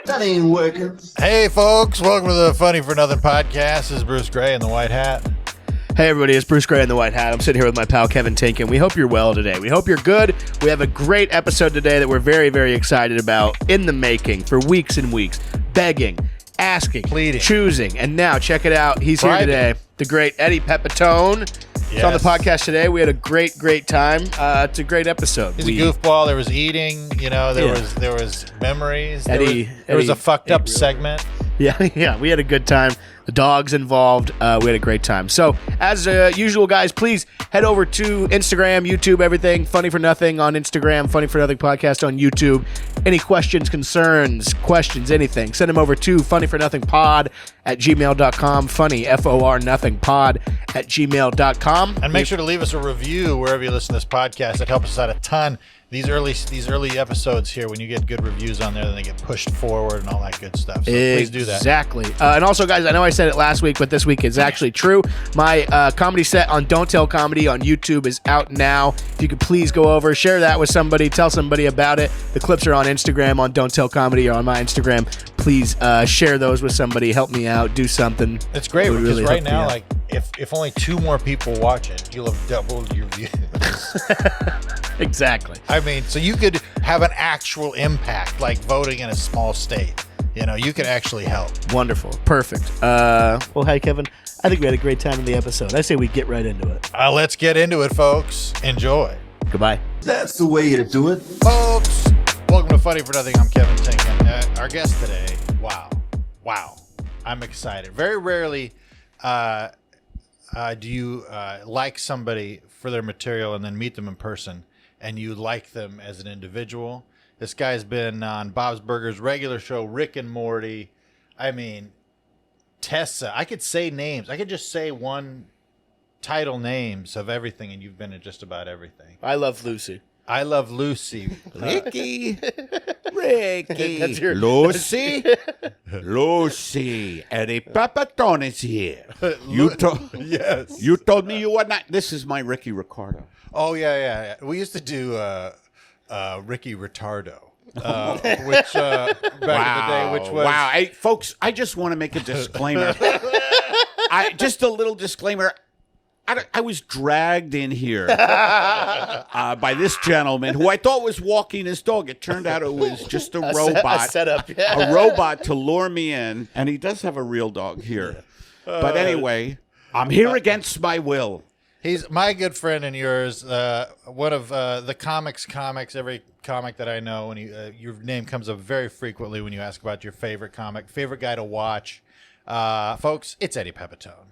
That ain't working. Hey, folks. Welcome to the Funny for Nothing podcast. This is Bruce Gray in the white hat. Hey, everybody. It's Bruce Gray in the white hat. I'm sitting here with my pal Kevin Tienken. We hope you're well today. We hope you're good. We have a great episode today that we're very, very excited about, in the making for weeks and weeks. Begging, asking, pleading, choosing, and now check it out. He's bribing. Here today. The great Eddie Pepitone. He's on the podcast today. We had a great time. It's a great episode. He's a goofball. There was eating. You know, there was memories. Eddie was a fucked up really segment. Yeah, we had a good time. The dogs involved. We had a great time. So, as usual, guys, please head over to Instagram, YouTube, everything. Funny for Nothing on Instagram, Funny for Nothing podcast on YouTube. Any questions, concerns, anything, send them over to funnyfornothingpod at gmail.com. Funny, FOR nothingpod at gmail.com. And make sure to leave us a review wherever you listen to this podcast. It helps us out a ton. These early episodes here, when you get good reviews on there, then they get pushed forward and all that good stuff. So please do that. Exactly. And also, guys, I know I said it last week, but this week is actually true. My comedy set on Don't Tell Comedy on YouTube is out now. If you could please go over, share that with somebody, tell somebody about it. The clips are on Instagram on Don't Tell Comedy or on my Instagram. Please share those with somebody. Help me out. Do something. It's great because really right now, like, if only 2 more people watch it, you'll have doubled your views. Exactly. I mean, so you could have an actual impact, like voting in a small state. You know, you could actually help. Wonderful. Perfect. Well, hey, Kevin. I think we had a great time in the episode. I say we get right into it. Let's get into it, folks. Enjoy. Goodbye. That's the way to do it. Folks, welcome to Funny for Nothing. I'm Kevin Tienken. Our guest today, wow. I'm excited. Very rarely do you like somebody for their material and then meet them in person and you like them as an individual. This guy's been on Bob's Burgers regular show, Rick and Morty. I mean, Tessa. I could say names. I could just say one title names of everything, and you've been in just about everything. I love Lucy. I love Lucy. Ricky. That's your- Lucy. Lucy. Eddie Pepitone is here. Yes. You told me you were not. This is my Ricky Ricardo. Oh, yeah. We used to do Ricky Retardo, which back in the day, which was... Wow. Hey, folks, I just want to make a disclaimer. Just a little disclaimer. I was dragged in here by this gentleman who I thought was walking his dog. It turned out it was just a robot. A setup. Yeah. A robot to lure me in. And he does have a real dog here. But anyway, I'm here against my will. He's my good friend and yours. One of the comics. Every comic that I know, when your name comes up very frequently when you ask about your favorite comic, favorite guy to watch. Folks, it's Eddie Pepitone.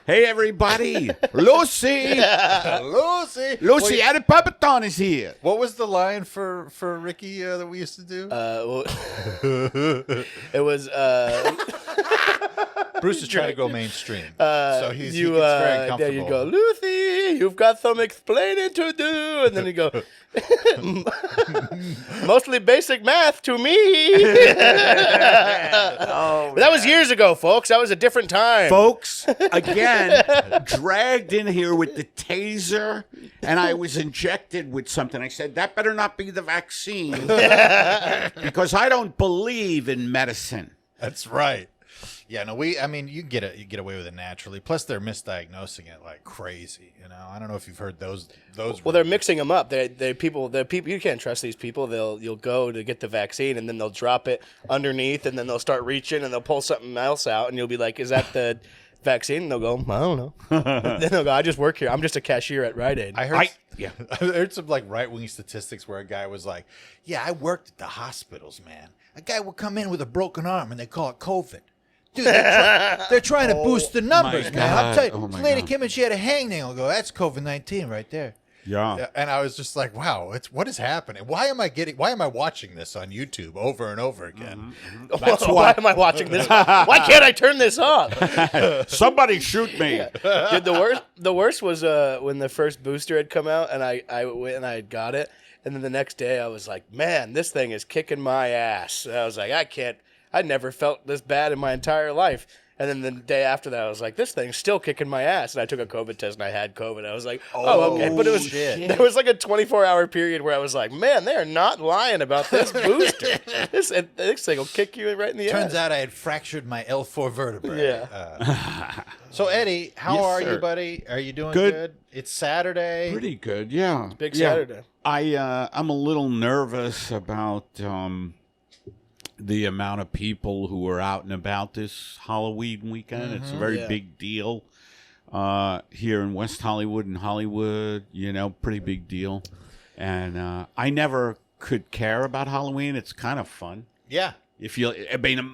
Hey, everybody. Lucy. Lucy, Eddie Pepitone is here. What was the line for Ricky that we used to do? It was... Bruce is trying to go mainstream. So he gets very comfortable. There you go, Lucy, you've got some explaining to do. And then you go, mostly basic math to me. That was years ago, folks. That was a different time. Folks, again, dragged in here with the taser, and I was injected with something. I said, that better not be the vaccine, because I don't believe in medicine. That's right. Yeah, no, you get away with it naturally. Plus, they're misdiagnosing it like crazy. You know, I don't know if you've heard those. Well, they're mixing them up. They're people. You can't trust these people. You'll go to get the vaccine, and then they'll drop it underneath, and then they'll start reaching, and they'll pull something else out, and you'll be like, "Is that the vaccine?" And they'll go, "I don't know." Then they'll go, "I just work here. I'm just a cashier at Rite Aid." I heard some like right-wing statistics where a guy was like, "Yeah, I worked at the hospitals, man. A guy would come in with a broken arm, and they call it COVID." Dude, they're trying to boost the numbers, man. I'm telling you, this lady came in, she had a hangnail. I go, that's COVID-19 right there. Yeah. And I was just like, wow, what is happening? Why am I watching this on YouTube over and over again? Mm-hmm. That's why am I watching this? Why can't I turn this off? Somebody shoot me. Dude, the worst was when the first booster had come out, and I went and I got it, and then the next day I was like, man, this thing is kicking my ass. And I was like, I'd never felt this bad in my entire life. And then the day after that, I was like, this thing's still kicking my ass. And I took a COVID test and I had COVID. I was like, oh okay. But it was there was like a 24-hour period where I was like, man, they're not lying about this booster. This thing will kick you right in the ass. Turns out I had fractured my L4 vertebrae. Yeah. So, Eddie, how are you, sir. buddy? Are you doing Good. good? It's Saturday. Pretty good, yeah. Big Yeah. Saturday. I'm a little nervous about the amount of people who are out and about this Halloween weekend. It's a very big deal here in West Hollywood and Hollywood. Pretty big deal. And I never could care about Halloween. It's kind of fun. Yeah.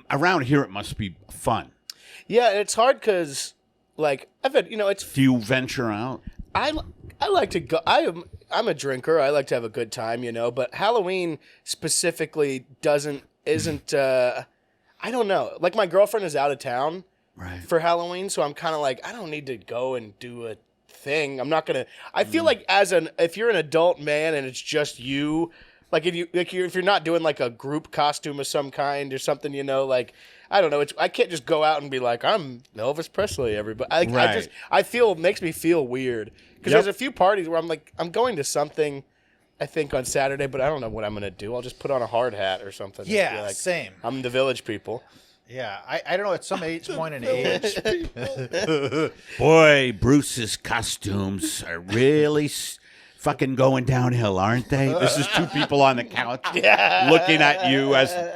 Around here it must be fun. Yeah, and it's hard because, like, I've had, it's. Do you venture out? I like to go. I'm a drinker. I like to have a good time, But Halloween specifically isn't. I don't know. Like, my girlfriend is out of town for Halloween, so I'm kind of like, I don't need to go and do a thing. I'm not gonna. I feel like if you're an adult man and it's just you, like if you're not doing like a group costume of some kind or something, like. I don't know. I can't just go out and be like, I'm Elvis Presley, everybody. I feel, it makes me feel weird. Because there's a few parties where I'm like, I'm going to something, I think, on Saturday, but I don't know what I'm going to do. I'll just put on a hard hat or something. Yeah, Like, same. I'm the Village People. Yeah, I don't know. At some point in age. Boy, Bruce's costumes are really fucking going downhill, aren't they? This is two people on the couch looking at you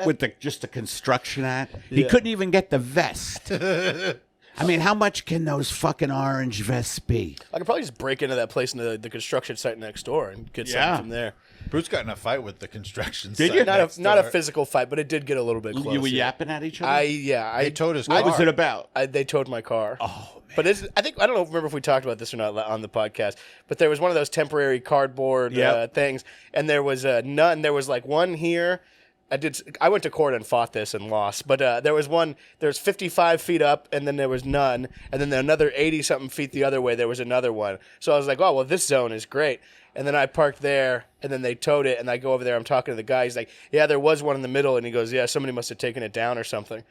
with just the construction hat. He couldn't even get the vest. I mean, how much can those fucking orange vests be? I could probably just break into that place in the construction site next door and get something from there. Bruce got in a fight with the construction Did site you? Not a physical fight, but it did get a little bit close. You were yapping at each other? They towed his car. What was it about? They towed my car. Oh, man. But I don't know. Remember if we talked about this or not on the podcast? But there was one of those temporary cardboard things, and there was none. There was like one here. I went to court and fought this and lost. But there was one. There's 55 feet up, and then there was none, and then another 80 something feet the other way. There was another one. So I was like, oh well, this zone is great. And then I parked there, and then they towed it, and I go over there. I'm talking to the guy. He's like, yeah, there was one in the middle, and he goes, yeah, somebody must have taken it down or something.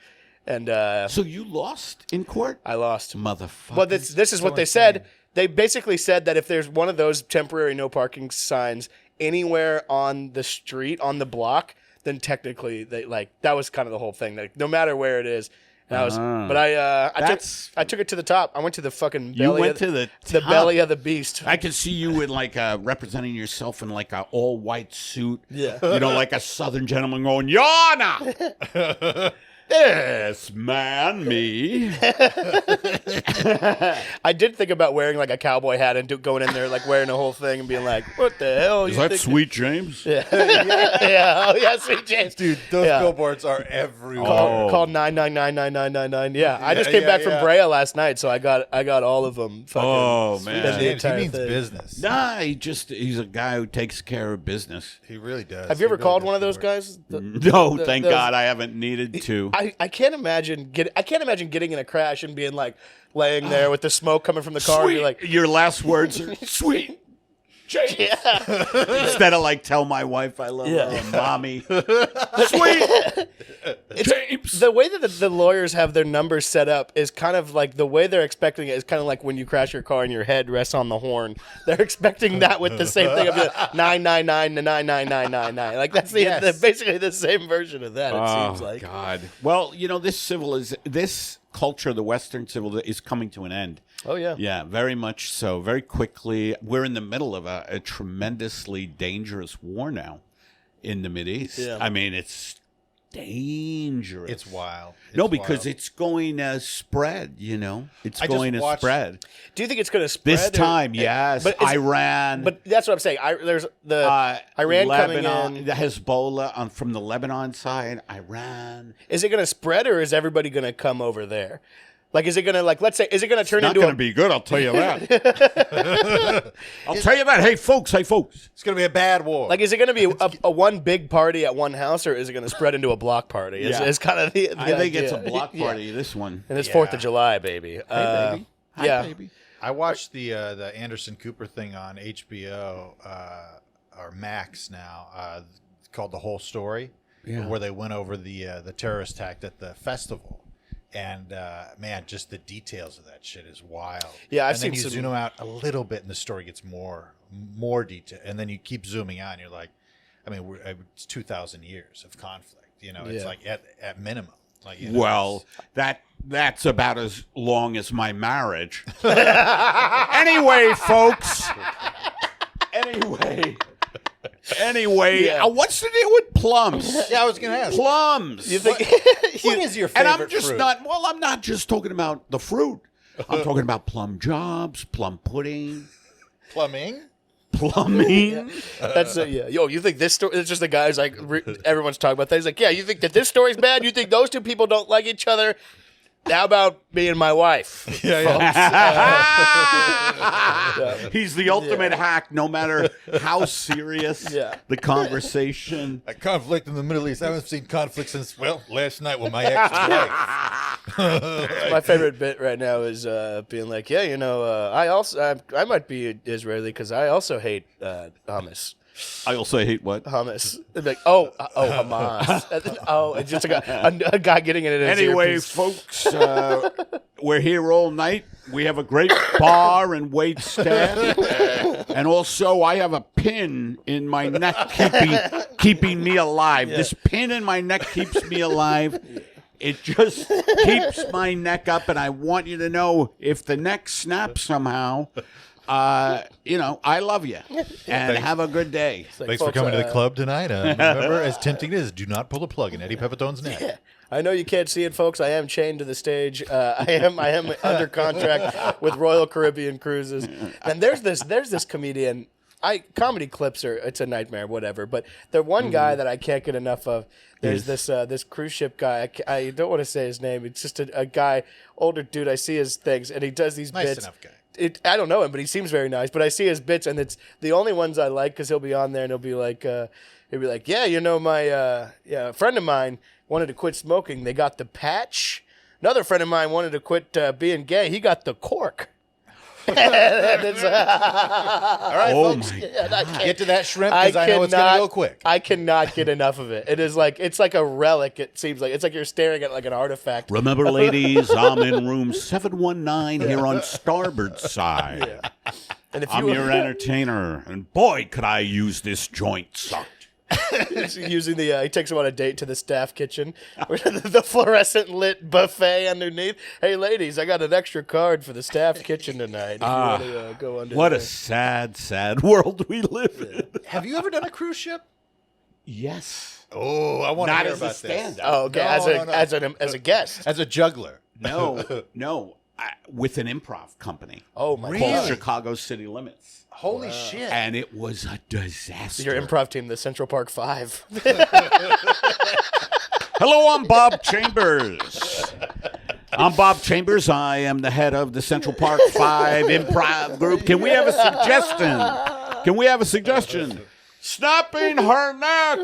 And so you lost in court? I lost. Motherfucker. Well, this is what they said. They basically said that if there's one of those temporary no parking signs anywhere on the street, on the block, then technically that was kind of the whole thing. Like, no matter where it is. And I took it to the top. I went to the fucking belly. You went to the top. Belly of the beast. I can see you in like representing yourself in like a all white suit. Yeah. Like a Southern gentleman going, Yana! Yes, man, me. I did think about wearing like a cowboy hat and going in there like wearing the whole thing and being like, "What the hell?" Is that Sweet James? Yeah, oh yeah, Sweet James, dude. Those billboards are everywhere. Called 9999999. Yeah, I just came back from Brea last night, so I got all of them. Oh man, he means business. Nah, he's a guy who takes care of business. He really does. Have you ever called one of those guys? No, thank God I haven't needed to. I can't imagine getting in a crash and being like laying there with the smoke coming from the car. Sweet. And you're like, your last words are sweet. James. Yeah. Instead of like tell my wife I love her, or mommy. Sweet. James. The way that the lawyers have their numbers set up is kind of like the way they're expecting it is kind of like when you crash your car and your head rests on the horn. They're expecting that with the same thing of 999 to 99999. Like that's basically the same version of that. It seems like. God. Well, this culture, the Western civil, is coming to an end. Oh yeah. Yeah, very much so. Very quickly, we're in the middle of a tremendously dangerous war now in the Mideast. Yeah. I mean, it's dangerous. It's wild. Because it's going to spread, It's going to spread. Do you think it's going to spread? This time, yes. But Iran. But that's what I'm saying. There's the Iran Lebanon, coming in. The Hezbollah from the Lebanon side, Iran. Is it going to spread or is everybody going to come over there? Like, is it going to, let's say, is it going to turn Not into going to be good, I'll tell you that. I'll tell you that. Hey, folks. It's going to be a bad war. Like, is it going to be a one big party at one house, or is it going to spread into a block party? It's kind of the I think idea. it's a block party, this one. And it's 4th of July, baby. Hey, baby. Hi, baby. I watched the Anderson Cooper thing on HBO, or Max now, called The Whole Story, where they went over the terrorist attack at the festival. And man, just the details of that shit is wild. Yeah, I've and then seen you some- zoom out a little bit, and the story gets more detail. And then you keep zooming out, and you're like, I mean, it's 2,000 years of conflict. You know, it's Yeah. like at minimum. Like, you know, Well, that's about as long as my marriage. Anyway, folks. Anyway, Yeah. what's the deal with plums? yeah, I was gonna ask. Plums. You think? What is your And favorite I'm just fruit? not. Well, I'm not just talking about the fruit. I'm talking about plum jobs, plum pudding, Plumbing. plumbing. That's yeah. Yo, you think this story? It's just the guys like everyone's talking about that. He's like, yeah. You think that this story's bad? You think those two people don't like each other? How about me and my wife? He's the ultimate hack, no matter how serious Yeah. the conversation. A conflict in the Middle East. I haven't seen conflict since last night with my ex-wife. My favorite bit right now is being like, yeah, you know, I might be Israeli because I also hate hummus. I also hate what? Hummus. They'd be like, Hamas. And then, it's just a guy getting it in his Anyway, earpiece. folks, we're here all night. We have a great bar and wait staff. And also, I have a pin in my neck keeping me alive. This pin in my neck keeps me alive. It just keeps my neck up, and I want you to know if the neck snaps somehow, I love you. And have a good day. Like, Thanks for folks, coming to the club tonight. Remember, as tempting it is, do not pull the plug in Eddie Pepitone's neck. Yeah. I know you can't see it, folks. I am chained to the stage. I am under contract with Royal Caribbean Cruises. And there's this comedian. Comedy clips it's a nightmare, whatever. But the one guy that I can't get enough of. There's this cruise ship guy. I don't want to say his name. It's just a guy, older dude. I see his things, and he does these Nice bits. enough guy. I don't know him, but he seems very nice. But I see his bits, and it's the only ones I like because he'll be on there and he'll be like, yeah, you know, my a friend of mine wanted to quit smoking. They got the patch. Another friend of mine wanted to quit being gay. He got the cork. All right, folks. Get to that shrimp because I know it's going to go quick. I cannot get enough of it. It's like a relic. It seems like it's like you're staring at like an artifact. Remember, ladies, I'm in room 719 here on starboard side. Yeah. And if I'm your entertainer, and boy, could I use this joint sucked. using he takes him on a date to the staff kitchen with the fluorescent lit buffet underneath. Hey, ladies, I got an extra card for the staff kitchen tonight. If you want to go under What there. a sad, sad world we live in. Have you ever done a cruise ship? Yes. Oh, I want to Not hear as a about this. stand-up. Oh, okay. No. As a guest. As a juggler. No. With an improv company Oh my Really? called god. Chicago City Limits. Holy shit. And it was a disaster. Your improv team, the Central Park 5. Hello, I'm Bob Chambers. I'm Bob Chambers. I am the head of the Central Park 5 improv group. Can we have a suggestion? Snapping her neck.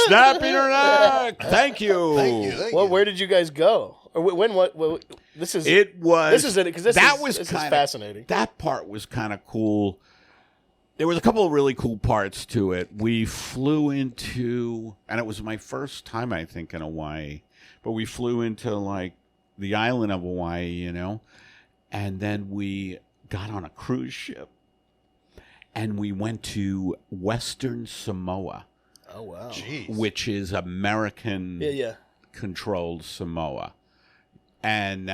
Snapping her neck. Thank you. Well, where did you guys go? Or what this is It was. This is it because this is kinda, fascinating. That part was kind of cool. There was a couple of really cool parts to it. We flew into, and it was my first time, I think, in Hawaii. But we flew into like the island of Hawaii, and then we got on a cruise ship, and we went to Western Samoa, Oh wow. Jeez. which is American Yeah. controlled Samoa. And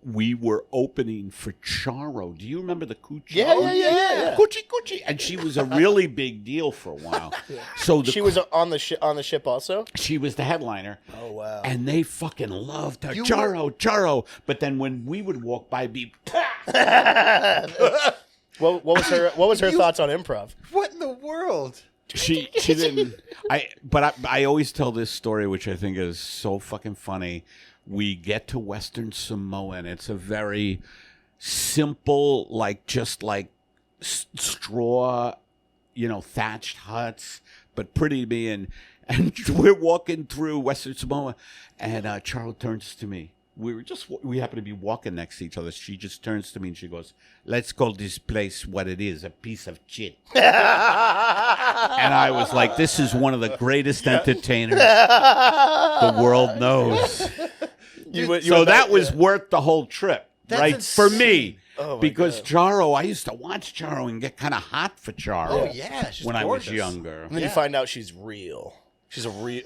we were opening for Charo. Do you remember the Coochie? Yeah. Coochie. And she was a really big deal for a while. So She was on the ship also. she was the headliner. Oh wow. And they fucking loved her. Charo. But then when we would walk by, What was her thoughts on improv? What in the world? she didn't. I always tell this story, which I think is so fucking funny. We get to Western Samoa, and it's a very simple, just straw, thatched huts, but pretty to me. And we're walking through Western Samoa, and Charles turns to me. we happen to be walking next to each other. She just turns to me and she goes, "Let's call this place what it is, a piece of shit." And I was like, this is one of the greatest entertainers the world knows. So that was worth the whole trip, right? For me. Oh, because Charo, I used to watch Charo and get kind of hot for Charo. Oh yeah, she's when gorgeous. I was younger. And then you find out she's real. She's one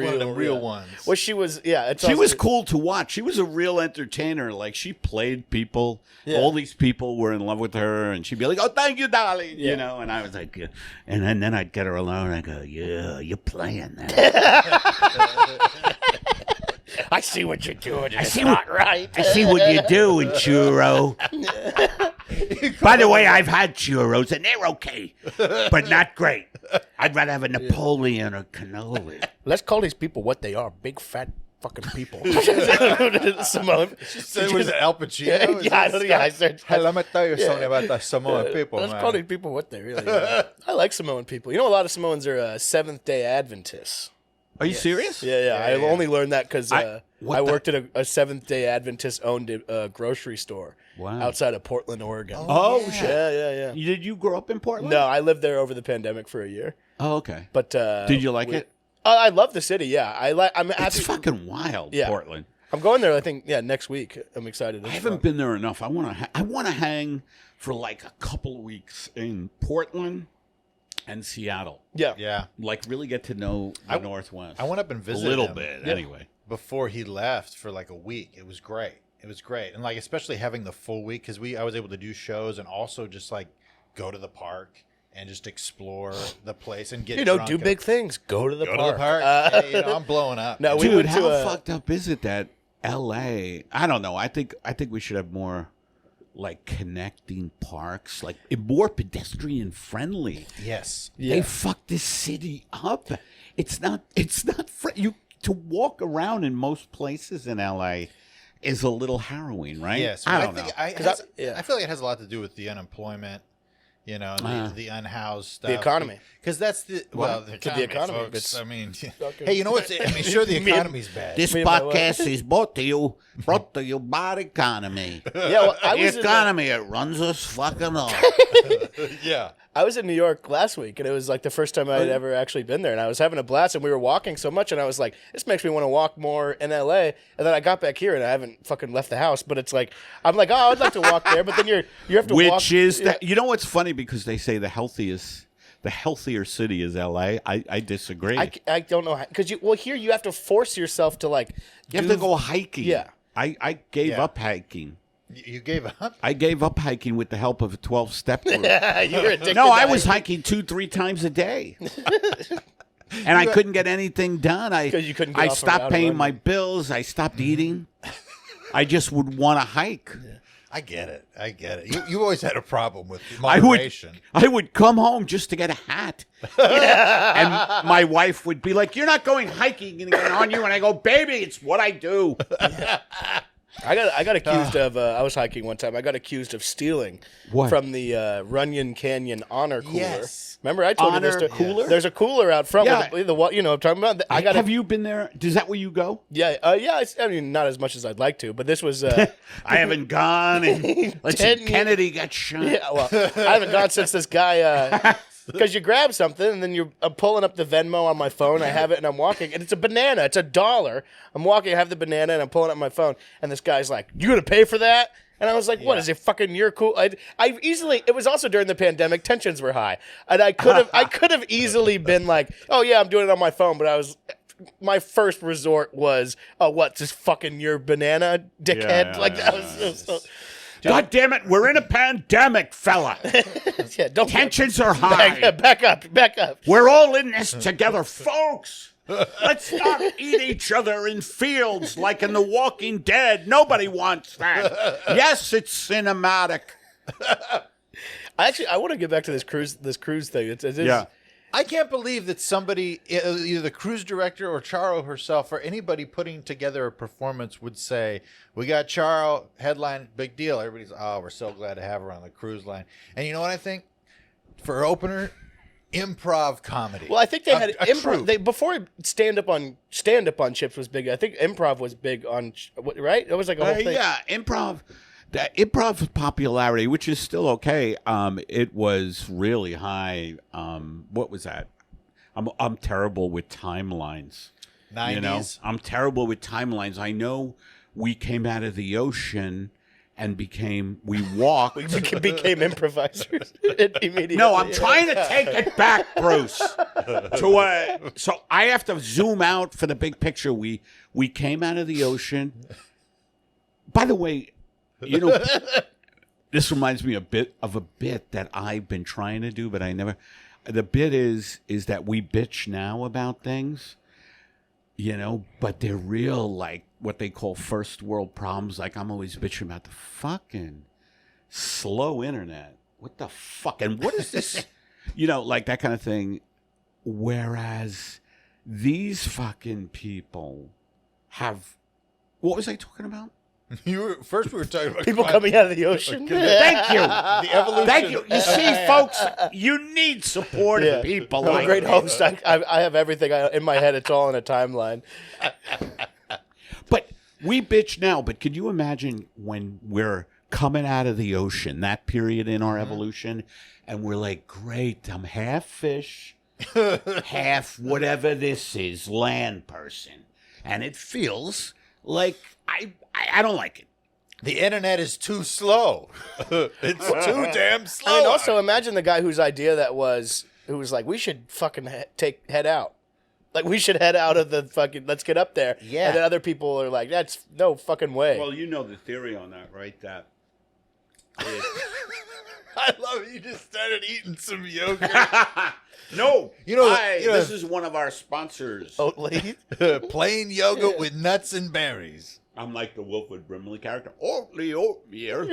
of the real ones. Well, she was, She was cool to watch. She was a real entertainer. Like, she played people. Yeah. All these people were in love with her, and she'd be like, "Oh, thank you, darling." You know, and I was like, yeah. And then I'd get her alone. I go, "Yeah, you're playing that." I see what you're doing. It's not right. I see what you're doing, churro. By the way, I've had churros, and they're okay, but not great. I'd rather have a Napoleon or cannoli. Let's call these people what they are: big, fat, fucking people. Samoan. So was it Al Pacino? I said. Hey, let me tell you something about the Samoan people, Let's man. call these people what they really are. I like Samoan people. You know, a lot of Samoans are Seventh-day Adventists. Are you serious? Yeah. I only learned that because I worked at a Seventh-day Adventist-owned grocery store outside of Portland, Oregon. Oh, shit. Yeah. Did you grow up in Portland? No, I lived there over the pandemic for a year. Oh, okay. But did you like it? I love the city. Yeah, I'm happy. It's fucking wild, Yeah. Portland. I'm going there. I think next week. I'm excited. I haven't been there enough. I want to hang for like a couple of weeks in Portland and Seattle. Yeah. Like really get to know the Northwest. I went up and visited a little him. bit anyway. Before he left for like a week. It was great. And like especially having the full week because I was able to do shows and also just like go to the park and just explore the place and get drunk do big things. Go to the park. Hey, I'm blowing up. No, we Dude, went how to fucked up is it that L.A. I don't know. I think we should have more like connecting parks, like more pedestrian friendly. Yes. They fucked this city up. It's not you to walk around in most places in LA is a little harrowing, right? Yes. I don't know. I feel like it has a lot to do with the unemployment, the unhoused stuff. The economy. Because that's the economy, folks. It's, I mean, hey, you know what's? I mean, sure, the economy's bad. This podcast is brought to you by the economy. Yeah, well, The economy, it runs us fucking off. Yeah. I was in New York last week, and it was like the first time I had ever actually been there, and I was having a blast, and we were walking so much, and I was like, this makes me want to walk more in L.A., and then I got back here, and I haven't fucking left the house, but it's like, I'm like, oh, I'd like to walk there, but then you have to walk. Which is, you know what's funny, because they say the healthier city is L.A. I disagree. I don't know, because here you have to force yourself to like. You have to go hiking. Yeah. I gave up hiking. You gave up? I gave up hiking with the help of a 12-step group. You were addicted. No, to I was hiking. hiking 2-3 times a day. And I couldn't get anything done. 'Cause you couldn't get I off stopped around paying running. my bills. I stopped eating. I just would want to hike. I get it. You always had a problem with I moderation. would come home just to get a hat. And my wife would be like, "You're not going hiking and get on you." And I go, "Baby, it's what I do." I got accused of. I was hiking one time. I got accused of stealing What? from the Runyon Canyon Honor Cooler. Yes. Remember, I told Honor you this. Cooler? There's a cooler out front. Yeah. With the you know what I'm talking about. I got. Have you been there? Is that where you go? Yeah. I mean, not as much as I'd like to, but this was. I haven't gone. And let's 10 see, years. Kennedy got shot. Yeah. Well, I haven't gone since this guy. Because you grab something and then I'm pulling up the Venmo on my phone. I have it and I'm walking and it's a banana. It's $1. I'm walking. I have the banana and I'm pulling up my phone and this guy's like, "You gonna pay for that?" And I was like, "What is it? Fucking you're cool." I easily. It was also during the pandemic. Tensions were high, and I could have easily been like, "Oh yeah, I'm doing it on my phone." But my first resort was, "Oh, what? Just fucking your banana, dickhead." That was so. God damn it, we're in a pandemic, fella. Yeah, don't Tensions are high. back up. We're all in this together, folks. Let's not eat each other in fields like in The Walking Dead. Nobody wants that. Yes, it's cinematic. I want to get back to this cruise thing. It is, Yeah. I can't believe that somebody, either the cruise director or Charo herself, or anybody putting together a performance would say, "We got Charo, headline, big deal." Everybody's, "Oh, we're so glad to have her on the cruise line." And you know what I think? For her opener, improv comedy. Well, I think they had a improv. troupe. They before stand up on Chips was big. I think improv was big on right. It was like a whole thing. Yeah, improv. The improv popularity, which is still okay, it was really high. What was that? I'm terrible with timelines. 90s. You know, I'm terrible with timelines. I know we came out of the ocean and we walked. We became improvisers immediately. No, I'm trying to take it back, Bruce. So I have to zoom out for the big picture. We came out of the ocean. By the way, you know, this reminds me a bit that I've been trying to do, but I never. The bit is that we bitch now about things, you know, but they're real, like what they call first world problems. Like I'm always bitching about the fucking slow internet. What the fuck? And what is this? You know, like that kind of thing. Whereas these fucking people have. What was I talking about? We were talking about people coming out of the ocean. Thank you. The evolution. Thank you. You see, folks, you need supportive people. I'm like a great me. host. I have everything in my head. It's all in a timeline. But we bitch now. But could you imagine when we're coming out of the ocean, that period in our evolution, and we're like, great, I'm half fish, half whatever this is, land person. And it feels like I don't like it. The internet is too slow. It's too damn slow. I mean, also imagine the guy whose idea that was, who was like, we should fucking head out. Like, we should head out of the fucking, let's get up there. Yeah. And then other people are like, that's no fucking way. Well, you know the theory on that, right? That I love it. You just started eating some yogurt. no, You know, this is one of our sponsors. Oatly. Plain yogurt with nuts and berries. I'm like the Wilford Brimley character. Oatly oatmeal.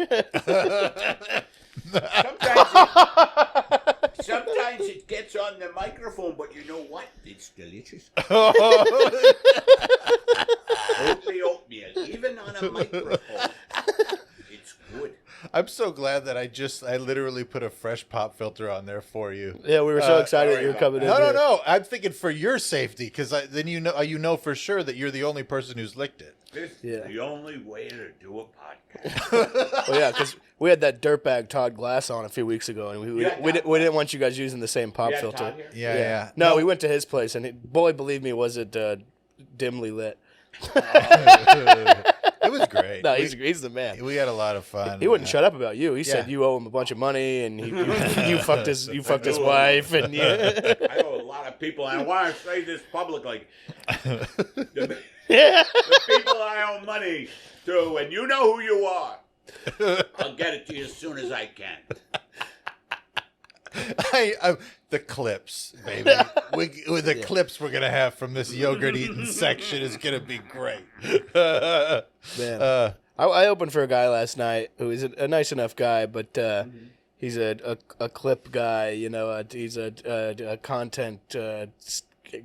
Sometimes it gets on the microphone, but you know what? It's delicious. Oatly oatmeal, even on a microphone. It's good. I'm so glad that I literally put a fresh pop filter on there for you. Yeah, we were so excited you were coming in. No. I'm thinking for your safety, because then you know for sure that you're the only person who's licked it. This is the only way to do a podcast. Well, yeah, because we had that dirtbag Todd Glass on a few weeks ago, and we didn't want you guys using the same pop filter. Todd here? Yeah. No, we went to his place, and boy, believe me, was it dimly lit. It was great. No, he's the man. We had a lot of fun. He wouldn't shut up about you. He said you owe him a bunch of money, and you fucked his wife, and I know a lot of people, and I want to say this publicly. The people I owe money to, and you know who you are. I'll get it to you as soon as I can. The clips, baby. With the clips we're gonna have from this yogurt eating section is gonna be great. man. I opened for a guy last night who is a nice enough guy, but he's a clip guy. You know, he's a content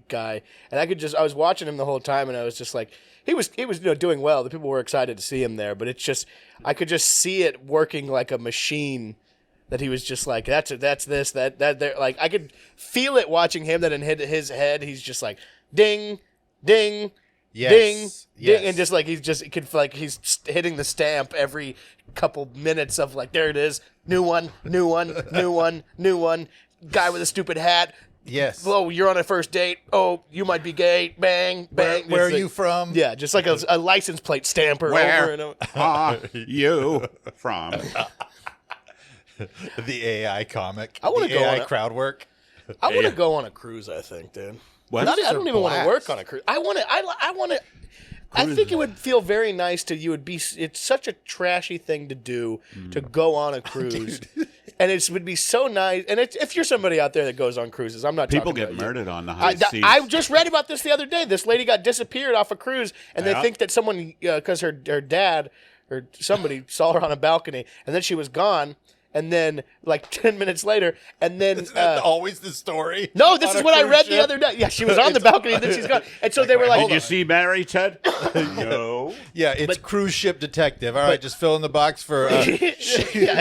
guy, and I was watching him the whole time, and I was just like, he was doing well. The people were excited to see him there, but it's just I could just see it working like a machine. That he was just like, that's this, that there. Like, I could feel it watching him, that in his head, he's just like, ding, ding, ding, ding. And just like, he's hitting the stamp every couple minutes of like, there it is. New one. Guy with a stupid hat. Yes. Oh, you're on a first date. Oh, you might be gay. Bang, bang. Where are you from? Yeah, just like a license plate stamper. Where over and over. are you from? The AI comic. I wanna the go AI on a- crowd work. I want to go on a cruise, I think, dude. What? I don't even want to blast. work on a cruise. I want to. I think it would feel very nice to you. It's such a trashy thing to do to go on a cruise, and it would be so nice. And if you're somebody out there that goes on cruises, I'm not. People talking get about you. murdered on the high seas. I just read about this the other day. This lady got disappeared off a cruise, and they think that someone, because her dad or somebody saw her on a balcony, and then she was gone. and then like 10 minutes later, and then Isn't that always the story? no, this on is a what I cruise read the ship? other day. Yeah, she was on the balcony, and then she's gone. And so they were like, Did you see Mary, Ted? No. Yeah, it's cruise ship detective. All right, just fill in the box for. yeah,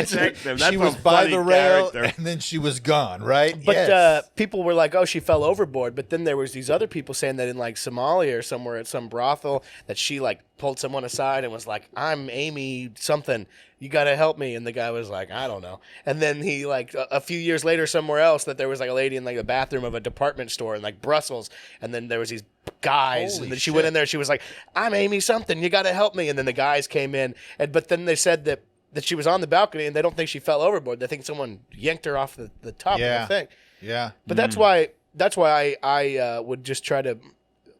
it's- Detective. That's She a was by funny the rail, character. and then she was gone. Right? But Yes. people were like, "Oh, she fell overboard." But then there was these other people saying that in like Somalia or somewhere at some brothel that she like pulled someone aside and was like, "I'm Amy something. You got to help me." And the guy was like, "I don't know." And then he like a few years later somewhere else that there was like a lady in like the bathroom of a department store in like Brussels, and then there was these guys, Holy and then she shit. went in there. She was like, "I'm Amy something. You got to help me." And then the guys came in, but then they said that she was on the balcony and they don't think she fell overboard. They think someone yanked her off the top Yeah. of the thing. Yeah. But that's why I would just try to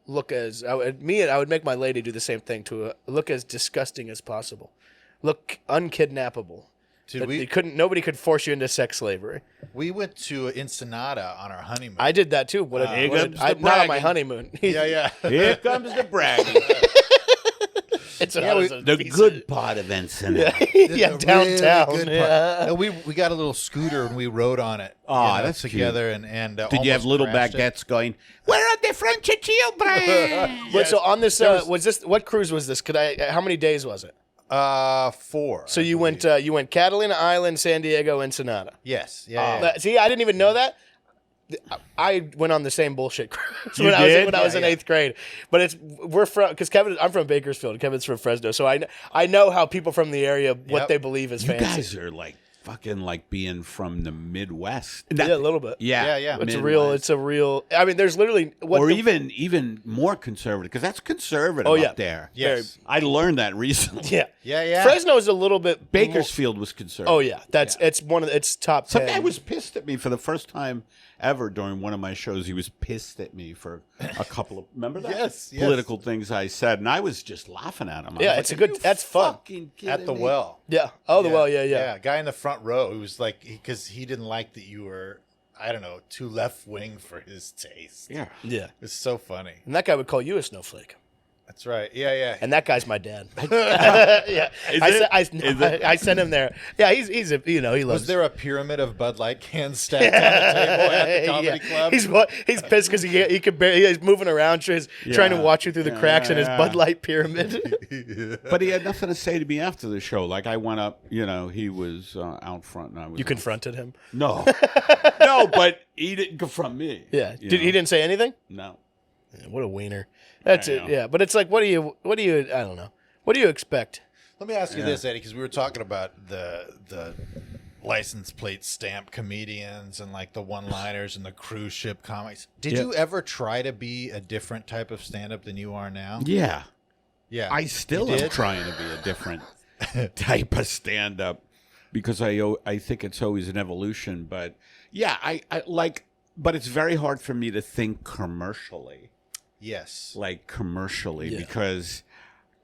look as I would make my lady do the same thing to look as disgusting as possible, look unkidnappable. Dude, Nobody could force you into sex slavery. we went to Ensenada on our honeymoon. I did that too. Here comes the not on my bragging. honeymoon. yeah. Here comes the bragging. It's The good part of Ensenada. yeah, The downtown. really good Yeah. part. No, we got a little scooter and we rode on it. Aw, that's together and Did you have almost little crashed it. baguettes going, "Where are the French children?" But so on this, was this what cruise was this? How many days was it? 4. So you went Catalina Island, San Diego, Ensenada. Yes. Yeah. See, I didn't even know that. I went on the same bullshit cruise You when did? I was in 8th grade. But we're from because I'm from Bakersfield. Kevin's from Fresno, so I know how people from the area what Yep. they believe is You fancy. guys are like fucking like being from the Midwest. Yeah, a little bit. Yeah, Yeah. It's Midwest. a real. I mean, there's literally even more conservative because that's conservative Oh, yeah. up there. Yes. I learned that recently. yeah. Yeah. Fresno is a little bit Bakersfield was conservative. Oh yeah, it's one of it's top 10. Some guy was pissed at me for the first time ever during one of my shows. He was pissed at me for a couple of remember that Yes. political things I said, and I was just laughing at him. I Yeah, was it's like, a good- "Are you that's fun." fucking At kidding the me?" well. Yeah. Oh, the well. Yeah. Guy in the front row who was like, because he didn't like that you were, I don't know, too left wing for his taste. Yeah. Yeah. It's so funny. And that guy would call you a snowflake. That's right. Yeah. And that guy's my dad. Yeah. Is I, it? se- I, Is it? I sent him there. Yeah, he's a he loves. Was there a pyramid of Bud Light cans stacked on the table at the comedy club? He's pissed because he could barely, he's moving around trying to Yeah. watch you through the cracks in his Yeah. Bud Light pyramid. But he had nothing to say to me after the show. Like I went up, he was out front, and I was. You confronted him. No, no, but he didn't confront me. Yeah. you He know? didn't say anything. No. Yeah, what a wiener. That's I it. know. Yeah, but it's like, what do you? I don't know. What do you expect? Let me ask you this, Eddie, because we were talking about the license plate stamp comedians and like the one-liners and the cruise ship comics. Did Yeah. you ever try to be a different type of stand-up than you are now? Yeah. Yeah. I still You am did? trying to be a different type of stand-up because I think it's always an evolution. But yeah, I like, but it's very hard for me to think commercially, Yes. Yeah. because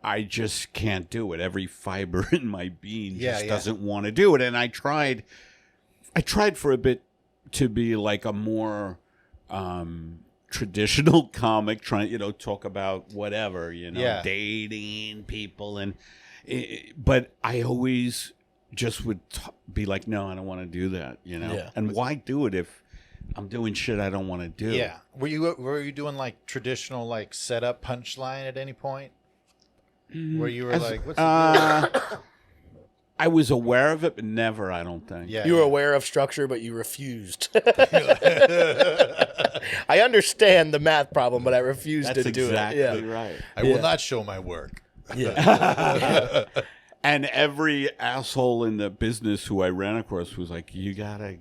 I just can't do it. Every fiber in my being Yeah, just yeah. doesn't want to do it. And I tried for a bit to be like a more traditional comic, trying, talk about whatever, Yeah. dating people, but I always just would be like, no, I don't want to do that, Yeah. And why do it if I'm doing shit I don't want to do? Yeah. Were you doing like traditional like setup punchline at any point? Where you were like, what's the I was aware of it, but never, I don't think. Yeah. You were aware of structure, but you refused. I understand the math problem, but I refused That's to do exactly it. Yeah. right. I will not show my work. Yeah. And every asshole in the business who I ran across was like, you gotta,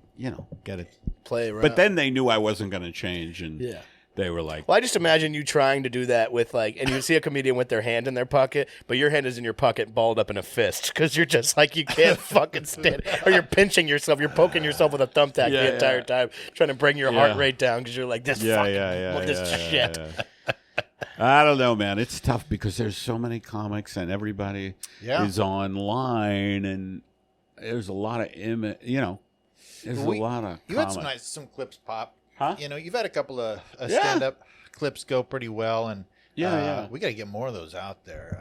gotta. Play around. But then they knew I wasn't going to change, and Yeah. they were like, Well, I just imagine you trying to do that with like, and you see a comedian with their hand in their pocket, but your hand is in your pocket, balled up in a fist, because you're just like you can't fucking stand, or you're pinching yourself, you're poking yourself with a thumbtack Yeah, the entire yeah. time, trying to bring your Yeah. heart rate down because you're like this shit. I don't know, man. It's tough because there's so many comics and everybody Yeah. is online, and there's a lot of there's a lot of You had comics. some clips pop. Huh? You've had a couple of Yeah. stand-up clips go pretty well, and Yeah. we got to get more of those out there.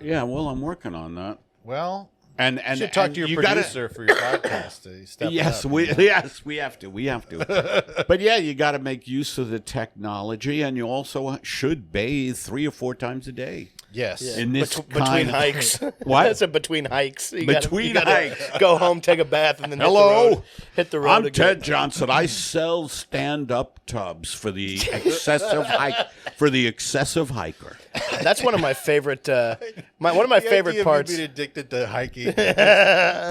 Yeah, well, I'm working on that. Well, And You should talk to your you producer for your podcast to step Yes, up. we have to. But yeah, you got to make use of the technology, and you also should bathe 3 or 4 times a day. Yes. In this between kind of- hikes. What? That's a between hikes. You Between gotta hikes. Go home, take a bath, and then Hello, hit the road I'm again. Ted Johnson. I sell stand-up tubs for the excessive hiker. That's one of my favorite. One of my The favorite idea of parts. you being addicted to hiking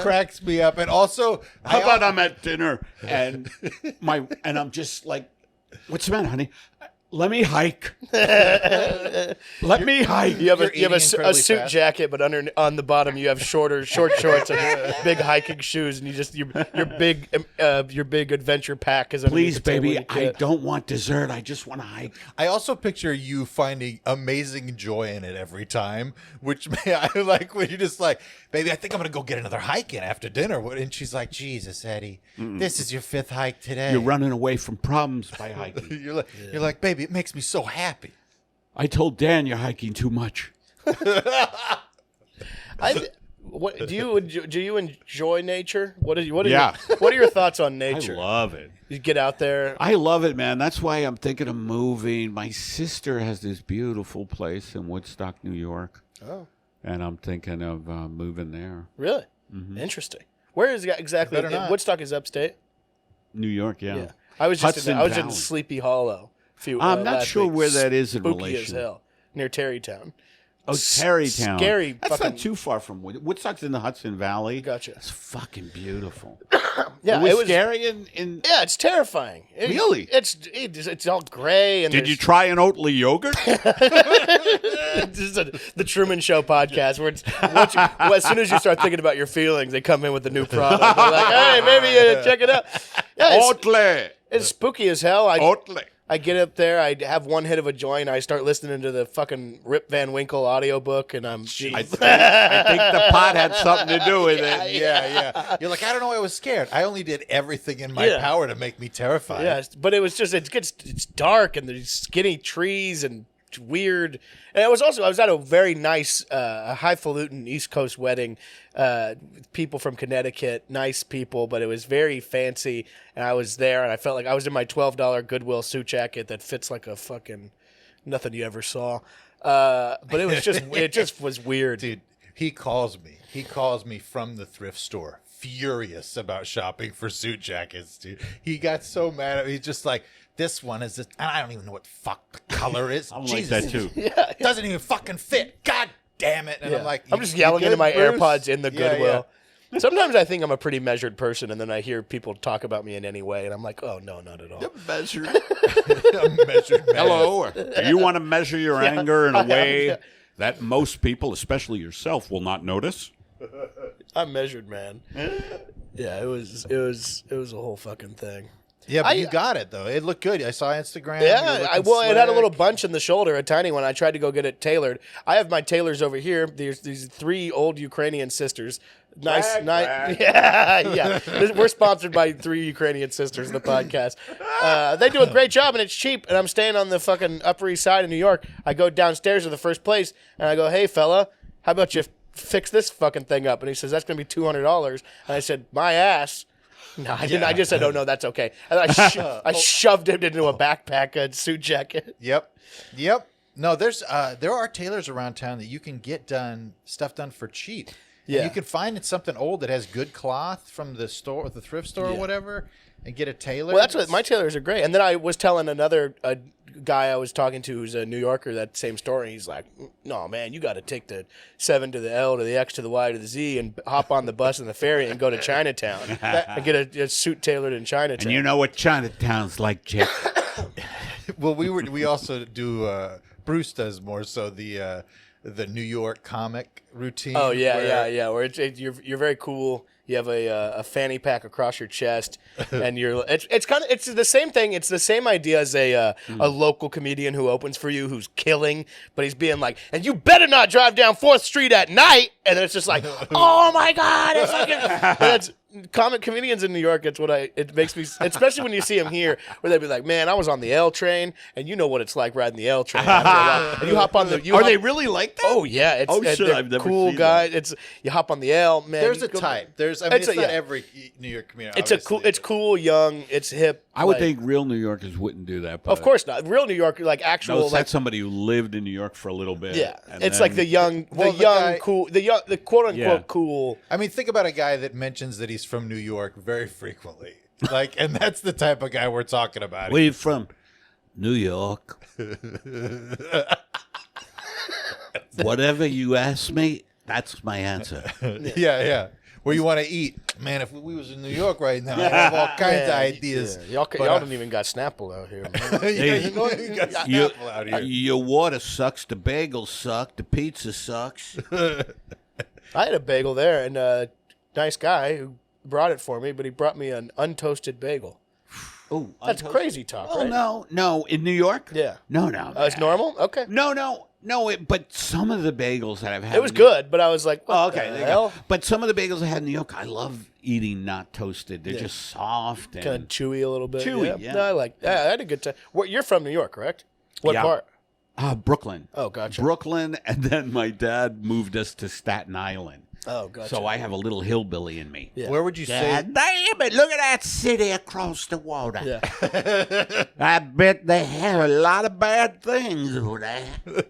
cracks me up. And also, How about I'm at dinner and I'm just like, what's the matter, honey? Let me hike. Let me hike. You have You're a eating suit incredibly fast. jacket, but on the bottom you have short shorts and big hiking shoes, and your big adventure pack is underneath Please, the table. baby, You I can't- don't want dessert. I just want to hike. I also picture you finding amazing joy in it every time, which I like when you're just like, baby, I think I'm going to go get another hike in after dinner. And she's like, Jesus, Eddie, this is your 5th hike today. You're running away from problems by hiking. You're like, baby, it makes me so happy. I told Dan you're hiking too much. What do you enjoy nature? What are Yeah. your thoughts on nature? I love it. You get out there. I love it, man. That's why I'm thinking of moving. My sister has this beautiful place in Woodstock, New York. Oh, And I'm thinking of moving there. really? Interesting. Where is it exactly? Better not. Woodstock is upstate. New York, yeah. Yeah, I was just Hudson I was in Valley. Sleepy Hollow. I'm not last sure week. where that is in Spooky relation. as hell near Terrytown. Oh, Terrytown. Scary That's fucking- not too far from Woodstock's in the Hudson Valley. Gotcha. It's fucking beautiful. Yeah, it was was scary in Yeah, it's terrifying. Really? It's all gray and Did you there's- try an Oatly yogurt? This is the Truman Show podcast where as soon as you start thinking about your feelings, they come in with a new product. They're like, hey, maybe check it out. Yeah, Oatly. it's spooky as hell. Oatly. I get up there, I have one hit of a joint, I start listening to the fucking Rip Van Winkle audiobook, and I'm... I think the pot had something to do with it. Yeah. You're like, I don't know why I was scared. I only did everything in my Yeah. power to make me terrified. Yeah, but it was just it's dark and there's skinny trees and it's weird. And I was at a very nice, highfalutin East Coast wedding. People from Connecticut, nice people, but it was very fancy. And I was there, and I felt like I was in my $12 Goodwill suit jacket that fits like a fucking nothing you ever saw. But it just was weird. Dude, he calls me from the thrift store, furious about shopping for suit jackets, dude. He got so mad at me. He's just like, this one is, and I don't even know what the fuck the color is. I'm like Jesus, that too. it doesn't even fucking fit. God damn it. And Yeah. I'm like, I'm just yelling into my Bruce? AirPods in the Yeah, Goodwill. Sometimes I think I'm a pretty measured person, and then I hear people talk about me in any way, and I'm like, oh, no, not at all. Measured. A measured man. Hello. Do you want to measure your anger in a way that most people, especially yourself, will not notice? I'm measured, man. Yeah, it was a whole fucking thing. Yeah, but you got it, though. It looked good. I saw Instagram. Yeah, it had a little slick. bunch in the shoulder, a tiny one. I tried to go get it tailored. I have my tailors over here. There's these 3 old Ukrainian sisters. Nice. Yeah. We're sponsored by 3 Ukrainian sisters in the podcast. They do a great job, and it's cheap, and I'm staying on the fucking Upper East Side of New York. I go downstairs to the first place, and I go, hey, fella, how about you fix this fucking thing up? And he says, that's going to be $200. And I said, my ass. No, I didn't. I just said, "Oh no, that's okay." And I shoved it into a backpack, a suit jacket. Yep. No, there are tailors around town that you can get stuff done for cheap. Yeah. And you can find something old that has good cloth from the store, the thrift store or whatever, and get a tailor. Well, that's what my tailors are great. And then I was telling another guy I was talking to who's a New Yorker that same story. He's like, "No, man, you got to take the 7 to the L to the X to the Y to the Z and hop on the bus and the ferry and go to Chinatown and get a suit tailored in Chinatown." And you know what Chinatown's like, Jack. Well, we also do. Bruce does more so the New York comic routine. Oh yeah, where- Where you're very cool. You have a fanny pack across your chest, and it's the same thing. It's the same idea as a local comedian who opens for you, who's killing, but he's being like, and you better not drive down 4th Street at night. And then it's just like, oh my god, it's fucking. comic comedians in New York, it makes me, especially when you see them here, where they'd be like, man, I was on the L train, and you know what it's like riding the L train. And you hop on the. Are they really like that? Oh yeah, it's shit, I've never cool seen guy. that. You hop on the L, man. There's a type. It's not every New York comedian. It's cool, young, it's hip. I would think real New Yorkers wouldn't do that. But Of course not. Real New York, like actual, no, like that's somebody who lived in New York for a little bit. yeah. and It's then- like the young, cool, the quote unquote cool. I mean, think about a guy that mentions that he's from New York very frequently. Like, and that's the type of guy we're talking about. Where you from? New York. Whatever you ask me, that's my answer. Yeah. Where you want to eat. Man, if we was in New York right now, I have all kinds of ideas. Yeah. Y'all don't even got Snapple out here, man. Yeah, you know you got Snapple out here. Your water sucks. The bagels suck. The pizza sucks. I had a bagel there, and a nice guy who brought it for me, but he brought me an untoasted bagel. Oh, That's crazy talk, Oh right? no! In New York? Yeah. No. It's normal? Okay. No. But some of the bagels that I've had, It was good, but I was like, what Oh, okay. the There you hell? go. But some of the bagels I had in New York, I love eating not toasted. They're just soft and Kind of chewy a little bit. Chewy, yeah. No, I had a good time. You're from New York, correct? What Yeah. part? Brooklyn. Oh, gotcha. Brooklyn, and then my dad moved us to Staten Island. Oh, gotcha. So I have a little hillbilly in me. Yeah. Where would you say? God damn it, look at that city across the water. Yeah. I bet they have a lot of bad things over there.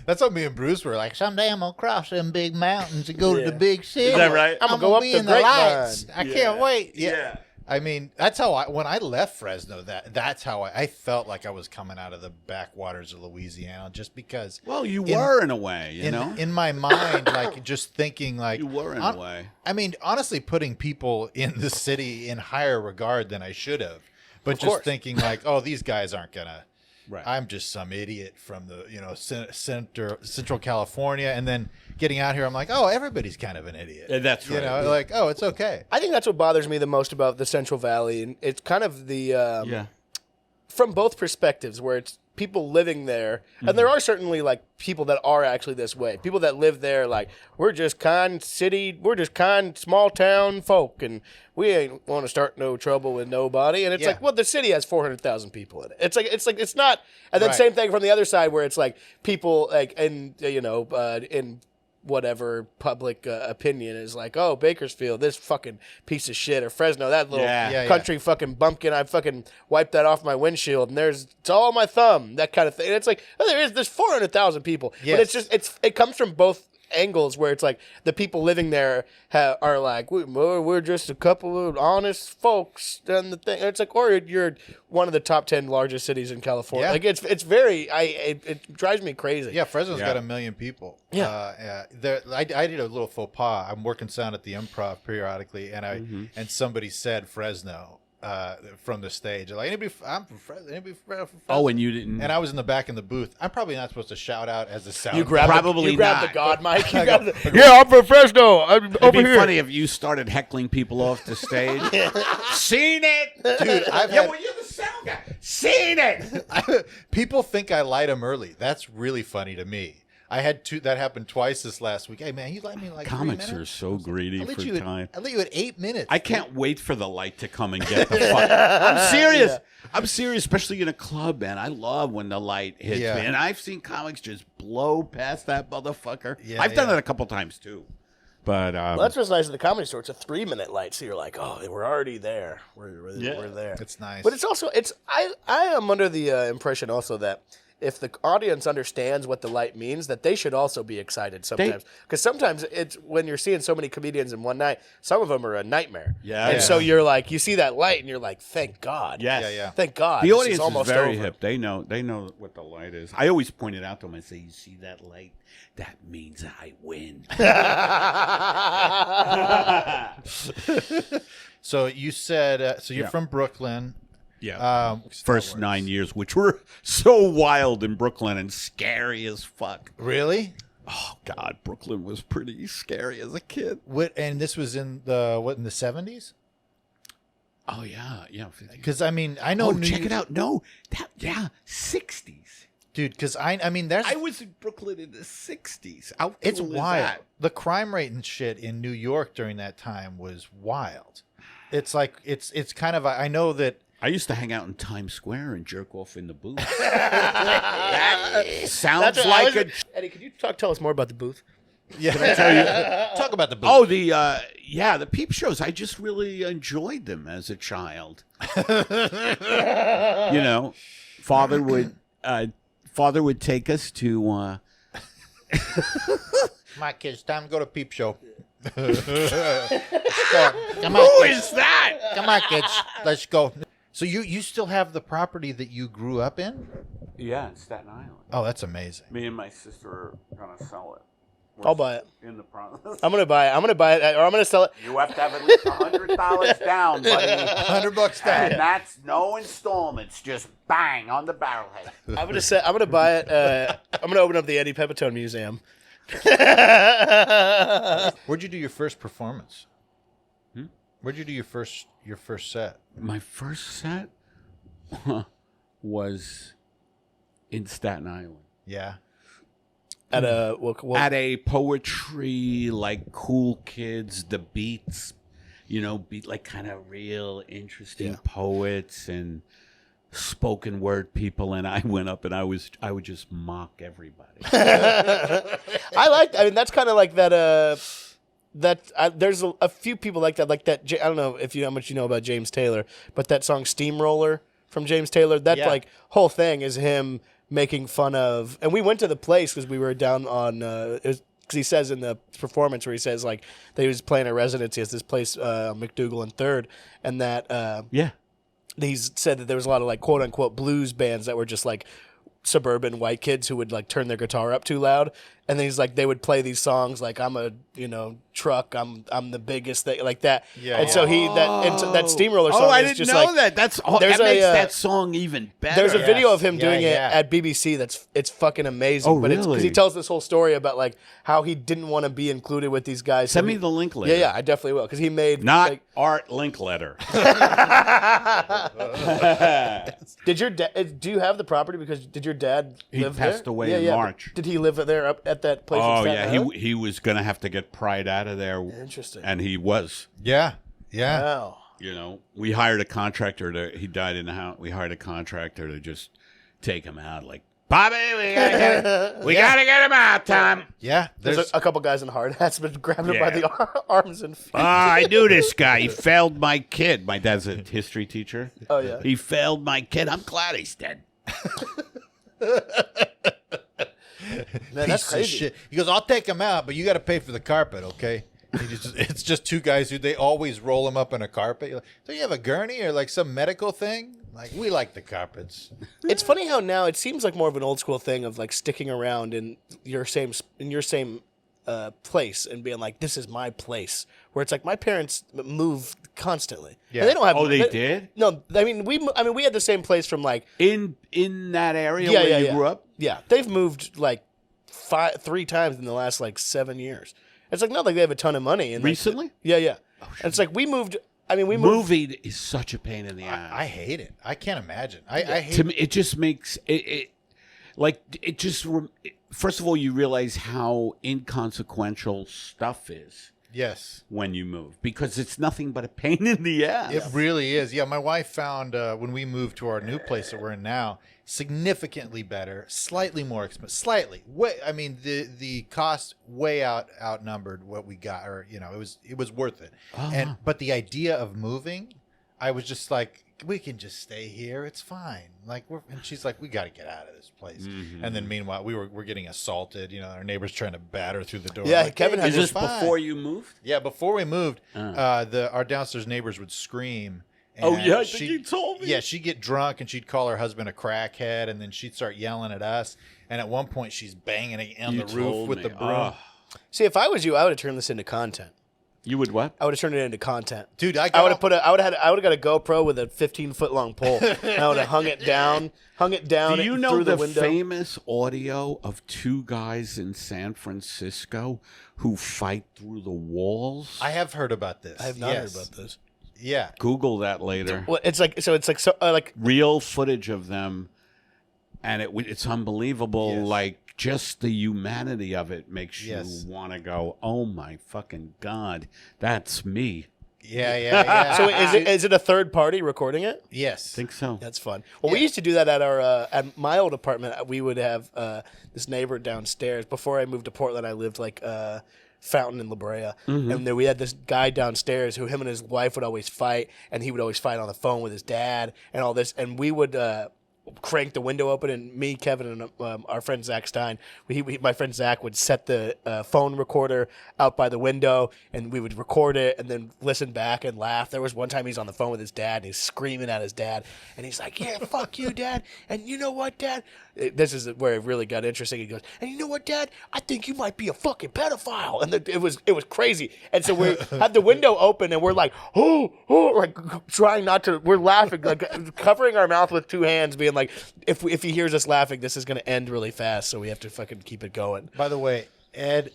That's what me and Bruce were like. Someday I'm gonna cross them big mountains and go to the big city. Is that right? I'm gonna go up be the in the Grapevine. lights. I can't wait. Yeah. I mean, that's how when I left Fresno, that's how I felt like I was coming out of the backwaters of Louisiana, just because. Well, you were in a way, you know? In my mind, like just thinking like You were in a way. I mean, honestly, putting people in the city in higher regard than I should have, but Of just course. thinking like, oh, these guys aren't gonna. Right. I'm just some idiot from the Central California, and then getting out here, I'm like, oh, everybody's kind of an idiot. Yeah, that's right. You know, like, oh, it's okay. I think that's what bothers me the most about the Central Valley. And it's kind of the from both perspectives, where it's people living there, and there are certainly like people that are actually this way. People that live there, like we're just kind small town folk, and we ain't want to start no trouble with nobody. And it's Yeah. like, well, the city has 400,000 people in it. It's like it's not. And then Right. same thing from the other side, where it's like people like in in whatever public opinion is like, oh, Bakersfield, this fucking piece of shit, or Fresno, that little Yeah. country fucking bumpkin, I fucking wiped that off my windshield, and it's all on my thumb, that kind of thing. And it's like, oh, there's 400,000 people, Yes. but it's just it comes from both angles, where it's like the people living there are like, we're just a couple of honest folks, and the thing, it's like, or you're one of the top 10 largest cities in California. Yeah. Like it's very, it drives me crazy. Yeah, Fresno's Yeah. got 1 million people. Yeah. I did a little faux pas. I'm working sound at the Improv periodically, and and somebody said Fresno from the stage. Like, I'm from Fresno. Anybody from Fresno? Oh, and you didn't. And I was in the back in the booth. I'm probably not supposed to shout out as a sound. You grab Probably you grab not. the God mic. You grab yeah, I'm from Fresno. I'm It'd over be here. funny if you started heckling people off the stage. Seen it, Dude, I've Yeah, had, well, you're the sound guy. Seen it. people think I light them early. That's really funny to me. I had that happened twice this last week. Hey man, you light me like 3 Comics are minutes? so greedy for time. I let you at 8 minutes. I can't wait for the light to come and get the fuck. I'm serious. Yeah. I'm serious, especially in a club, man. I love when the light hits me. And I've seen comics just blow past that motherfucker. Yeah, I've done it a couple times too. But well, that's what's nice at the Comedy Store. It's a 3-minute light, so you're like, oh, we're already there. We're there. It's nice. But it's also I am under the impression also that if the audience understands what the light means, that they should also be excited sometimes. Because sometimes it's when you're seeing so many comedians in one night, some of them are a nightmare. Yeah. And so you're like, you see that light, and you're like, thank God. Yes. Yeah. Thank God. The This audience is almost very over. hip. They know what the light is. I always point it out to them. I say, you see that light? That means I win. So you said, so you're from Brooklyn. Yeah. First 9 years, which were so wild in Brooklyn and scary as fuck. Really? Oh, God. Brooklyn was pretty scary as a kid. And this was in the 70s? Oh, yeah. Yeah. Because, I mean, I know. Check it out. No. 60s. dude. Because I mean, there's I was in Brooklyn in the 60s. How cool it's is wild. that? The crime rate and shit in New York during that time was wild. It's like it's kind of I know that. I used to hang out in Times Square and jerk off in the booth. That sounds like a... Eddie, could you tell us more about the booth? Yeah, can I tell you? Talk about the booth. Oh, the peep shows. I just really enjoyed them as a child. You know, father would take us to. Come on, kids, time to go to peep show. Come on, Who kids. is that? Come on, kids, let's go. So you still have the property that you grew up in? Yeah, in Staten Island. Oh, that's amazing. Me and my sister are gonna sell it. I'll buy it. In the process. I'm gonna buy it. I'm gonna buy it, or I'm gonna sell it. You have to have at least $100 down, buddy. $100 down. And that's no installments. Just bang on the barrel head. I'm gonna buy it. I'm gonna open up the Eddie Pepitone Museum. Where'd you do your first performance? Where'd you do your first set? My first set was in Staten Island. Yeah. At a At a poetry, like cool kids, the beats, like kind of real interesting poets and spoken word people, and I went up and I would just mock everybody. I mean, that's kind of like that. There's a few people like that. I don't know how much you know about James Taylor, but that song "Steamroller" from James Taylor, that like whole thing is him making fun of. And we went to the place because we were down on. Because he says in the performance where he says like that he was playing a residency at this place, McDougal and Third, and that he's said that there was a lot of like quote unquote blues bands that were just like suburban white kids who would like turn their guitar up too loud, and then he's like they would play these songs like I'm a truck, I'm the biggest thing like that. So that Steamroller song I is didn't just know like that. That makes that song even better. There's a video of him doing it at BBC it's fucking amazing. Oh, but it's really? because he tells this whole story about like how he didn't want to be be included with these guys. Send me the link later. Yeah, I definitely will because he made not Art Linkletter. Did your dad? Do you have the property? Because did your dad live there? He passed away in March. Did he live there up at that place? Oh in yeah, Staten Island? he was gonna have to get pried out of there. Interesting. And he was. Yeah. Wow. We hired a contractor he died in the house. We hired a contractor to just take him out. Like, Bobby, we gotta get him out, Tom. Yeah. There's a couple guys in hard hats been grabbing him by the arms and feet. I knew this guy. He failed my kid. My dad's a history teacher. Oh yeah. He failed my kid. I'm glad he's dead. Man, that's crazy. Shit. He goes, I'll take him out, but you got to pay for the carpet, okay? It's just two guys who they always roll him up in a carpet. You're like, do you have a gurney or like some medical thing? Like, we like the carpets. It's funny how now it seems like more of an old school thing of like sticking around in your same place and being like, this is my place. Where it's like my parents move constantly. Yeah. And they don't have. Oh, they did? No, I mean we had the same place from like In that area where you grew up? Yeah, they've moved like 3 times in the last like 7 years. It's like not like they have a ton of money. And Recently? Yeah. And it's like we moved. I mean, we moved. Moving is such a pain in the ass. I hate it. I can't imagine. I hate To me, it just makes it first of all, you realize how inconsequential stuff is. Yes. When you move, because it's nothing but a pain in the ass. It really is. Yeah, my wife found when we moved to our new place that we're in now, significantly better, slightly more expensive, slightly. I mean, the cost way outnumbered what we got, or it was worth it. But the idea of moving, I was just like, we can just stay here. It's fine. Like and she's like, we got to get out of this place. Mm-hmm. And then meanwhile, we're getting assaulted. Our neighbors trying to batter through the door. Yeah, like, Kevin Is this fine. before you moved? Yeah, before we moved, our downstairs neighbors would scream. Oh and yeah, I think you told me. Yeah, she'd get drunk and she'd call her husband a crackhead, and then she'd start yelling at us. And at one point, she's banging on the roof with the broom. See, if I was you, I would have turned this into content. You would what? I would have turned it into content, dude. I would have got a GoPro with a 15-foot long pole, and I would have hung it down. Do you know through the the window. famous audio of 2 guys in San Francisco who fight through the walls? I have heard about this. I have not heard about this. Yeah, Google that later. Well, it's like real footage of them and it's unbelievable. Yes. Like just the humanity of it makes Yes. you want to go, oh my fucking God, that's me. Yeah. So is it a third party recording it? Yes. I think so. That's fun. Well, we used to do that at our at my old apartment. We would have this neighbor downstairs. Before I moved to Portland, I lived like Fountain and La Brea, and then we had this guy downstairs who him and his wife would always fight, and he would always fight on the phone with his dad and all this, and we would. Crank the window open, and me, Kevin, and our friend Zach Stein, my friend Zach would set the phone recorder out by the window, and we would record it and then listen back and laugh. There was one time he's on the phone with his dad, and he's screaming at his dad, and he's like, yeah, fuck you, Dad, and you know what, Dad? This is where it really got interesting. He goes, and you know what, Dad? I think you might be a fucking pedophile. And it was crazy. And so we had the window open, and we're like, like trying not to. We're laughing, like covering our mouth with two hands, being like, if he hears us laughing, this is going to end really fast. So we have to fucking keep it going. By the way, Ed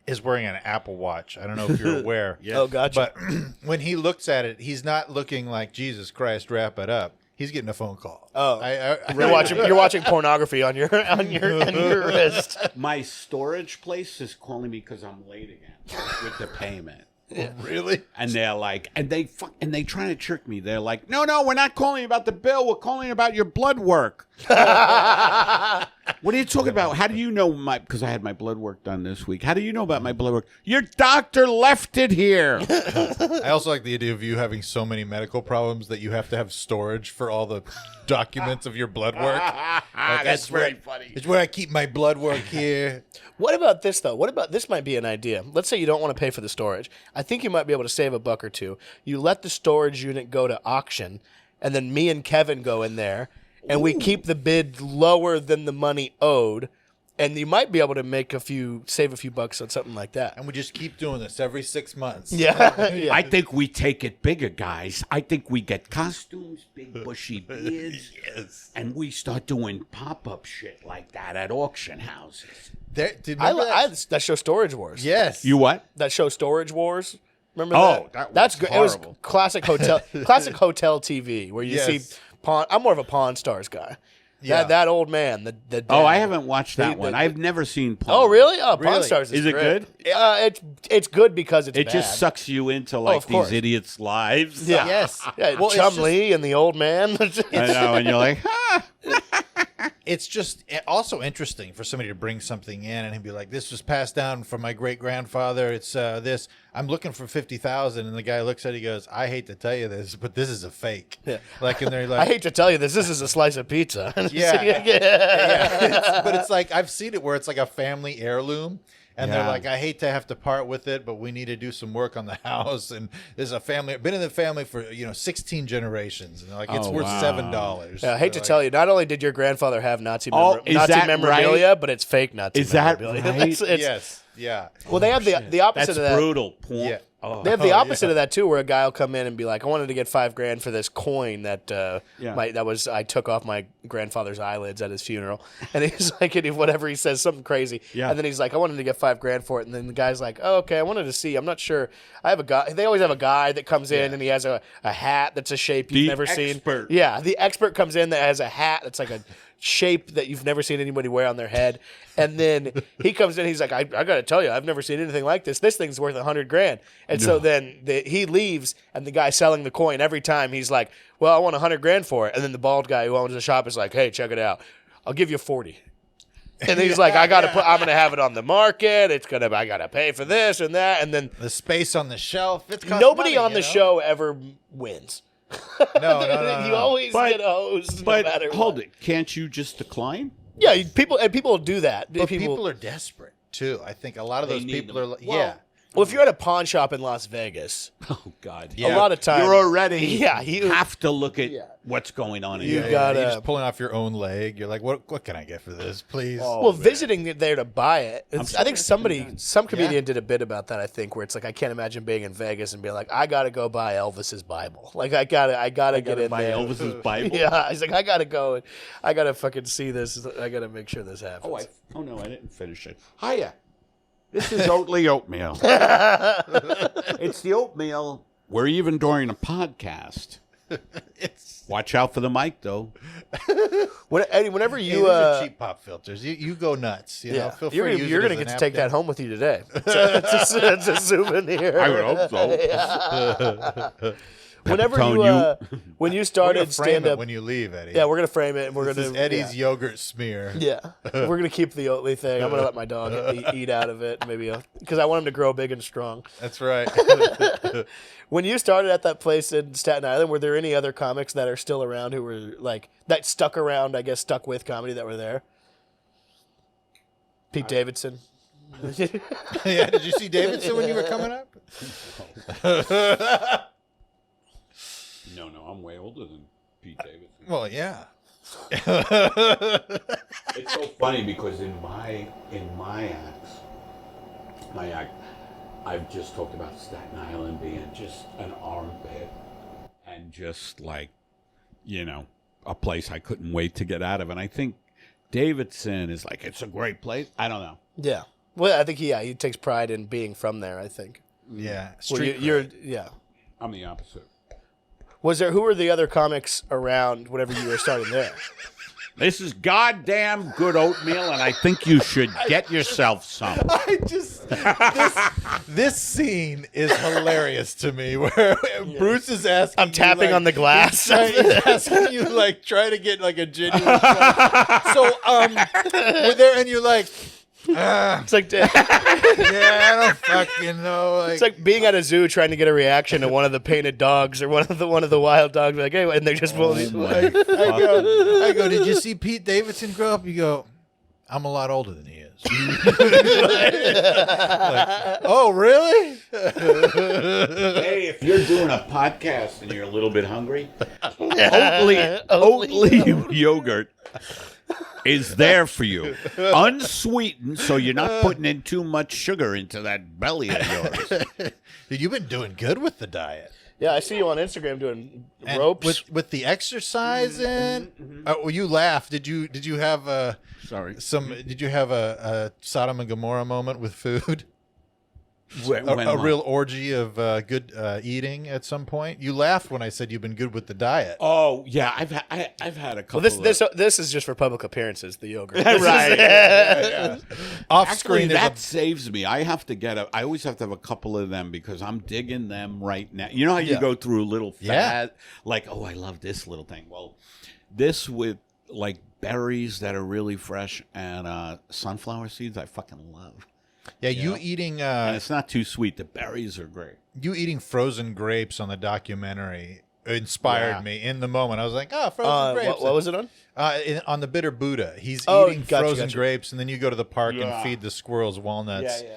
is wearing an Apple Watch. I don't know if you're aware. Oh, gotcha. But when he looks at it, he's not looking like, Jesus Christ, wrap it up. He's getting a phone call. Oh, you're watching pornography on your wrist. My storage place is calling me because I'm late again with the payment. Yeah. Really? And they're like, and they trying to trick me. They're like, no, we're not calling about the bill. We're calling about your blood work. What are you talking about? How do you know because I had my blood work done this week. How do you know about my blood work? Your doctor left it here. I also like the idea of you having so many medical problems that you have to have storage for all the documents of your blood work. Like, That's very funny. It's where I keep my blood work here. What about this, though? What about this might be an idea. Let's say you don't want to pay for the storage. I think you might be able to save a buck or two. You let the storage unit go to auction, and then me and Kevin go in there, and we keep the bid lower than the money owed, and you might be able to save a few bucks on something like that. And we just keep doing this every 6 months. Yeah. I think we take it bigger, guys. I think we get costumes, big bushy beards, Yes. and we start doing pop-up shit like that at auction houses. That show Storage Wars. Yes. You what? That show Storage Wars. Remember Oh, that? that was good. It was horrible. classic hotel TV where you Yes. see Pawn. I'm more of a Pawn Stars guy. Yeah. That old man. The dad. Oh, I haven't watched that The- one. the- I've never seen Pawn. Oh, really? Oh, Pawn Really? Stars is Is it great. It's good because it's It bad. just sucks you into like of course. these idiots' lives. Yeah. Yes. Yeah, Well, it's Chum just- Lee and the old man. I know, and you're like, It's just also interesting for somebody to bring something in and be like, "This was passed down from my great grandfather. It's this. I'm looking for 50,000." And the guy looks at it, he goes, "I hate to tell you this, but this is a fake." Yeah. Like, and they're like, I hate to tell you this. This is a slice of pizza. Yeah. But it's like I've seen it where it's like a family heirloom. And they're Yeah. like, I hate to have to part with it, but we need to do some work on the house. And there's a family, been in the family for 16 generations, and they're like, it's Oh, worth wow. $7. Yeah, I hate to tell you, not only did your grandfather have Nazi is Nazi that memorabilia, right? but it's fake Nazi Is that memorabilia. right? It's- Yes, yeah. Well, they have the opposite that's of that. brutal. Porn. Yeah. Oh. They have the opposite of that too, where a guy will come in and be like, "I wanted to get $5,000 for this coin that I took off my grandfather's eyelids at his funeral," and he's like, whatever he says, something crazy, Yeah. and then he's like, "I wanted to get $5,000 for it," and then the guy's like, "Oh, okay, I wanted to see. I'm not sure. I have a guy. They always have a guy that comes in and he has a hat that's a shape you've The never seen. expert. Yeah, the expert comes in that has a hat that's like a shape that you've never seen anybody wear on their head. And then he comes in, he's like, I got to tell you, I've never seen anything like this. This thing's worth $100,000. And so then he leaves, and the guy selling the coin every time, he's like, well, I want $100,000 for it. And then the bald guy who owns the shop is like, hey, check it out. I'll give you 40. And he's like, I'm going to have it on the market. I got to pay for this and that. And then The space on the shelf. It's cost nobody money, on the show ever wins. No. You always But- get hosed But no matter hold what. it. Can't you just decline? Yeah, people do that. But people are desperate too. I think a lot of They those need people them. are. Well, Yeah. Well, if you're at a pawn shop in Las Vegas, Oh God! Yeah. a lot of times You're already you have to look at Yeah. what's going on in You there. got- You're gotta- just pulling off your own leg. You're like, what can I get for this, please? well, visiting it there to buy it. I think some comedian Yeah. did a bit about that. I think where it's like I can't imagine being in Vegas and being like, I gotta go buy Elvis's Bible. Like I gotta get in Buy there. Elvis's Bible. Yeah, he's like, I gotta go. I gotta fucking see this. I gotta make sure this happens. Oh no, I didn't finish it. Hiya. This is Oatly oatmeal. It's the oatmeal. We're even during a podcast. Watch out for the mic, though. Eddie, whenever Hey, you these are cheap pop filters. You go nuts. You know, yeah, feel free you're to gonna, use you're it gonna as get an to take that napkin. home with you today. It's a souvenir. I would hope so. Whenever Pepitone, when you We're gonna started frame stand it up, when you leave, Eddie. yeah, we're gonna frame it and we're This gonna is Eddie's yogurt smear. Yeah, we're gonna keep the Oatly thing. I'm gonna let my dog eat out of it, maybe because I want him to grow big and strong. That's right. When you started at that place in Staten Island, were there any other comics that are still around who were like that stuck around? I guess stuck with comedy that were there. Pete Davidson. Yeah, did you see Davidson when you were coming up? No, I'm way older than Pete Davidson. Well, yeah. It's so funny because in my act, I've just talked about Staten Island being just an armpit and just like, a place I couldn't wait to get out of. And I think Davidson is like, it's a great place. I don't know. Yeah. Well, I think he takes pride in being from there. I think. Yeah. Well, Street you're cred. yeah. I'm the opposite. Who were the other comics around whenever you were starting there? This is goddamn good oatmeal, and I think you should get yourself some. I just this scene is hilarious to me. Where Bruce is asking, I'm tapping on the glass. He's asking you like try to get like a genuine. So we're there, and you're like, It's like yeah, I don't fucking know. Like, it's like being at a zoo trying to get a reaction to one of the painted dogs or one of the wild dogs. Like, hey, and they're just I go, did you see Pete Davidson grow up? You go, I'm a lot older than he is. Like, oh, really? Hey, if you're doing a podcast and you're a little bit hungry, Oatly yogurt is there for you. Unsweetened, so you're not putting in too much sugar into that belly of yours. Dude, you've been doing good with the diet. Yeah, I see you on Instagram doing And ropes. with the exercising. Well, you laughed. Did you have a Sorry. Did you have a Sodom and Gomorrah moment with food? A When real orgy of good eating at some point. You laughed when I said you've been good with the diet. Oh yeah, I've had a couple. Well, this is just for public appearances. The yogurt, right. Yeah. Off Actually, screen, that saves me. I always have to have a couple of them because I'm digging them right now. You know how you go through a little fad, like, oh, I love this little thing. Well, this with like berries that are really fresh and sunflower seeds, I fucking love. Yeah, you eating And it's not too sweet. The berries are great. you eating frozen grapes on the documentary inspired me in the moment. I was like, oh, frozen grapes. What was it on? On the Bitter Buddha. He's Oh, eating gotcha, frozen gotcha. grapes, and then you go to the park and feed the squirrels walnuts. You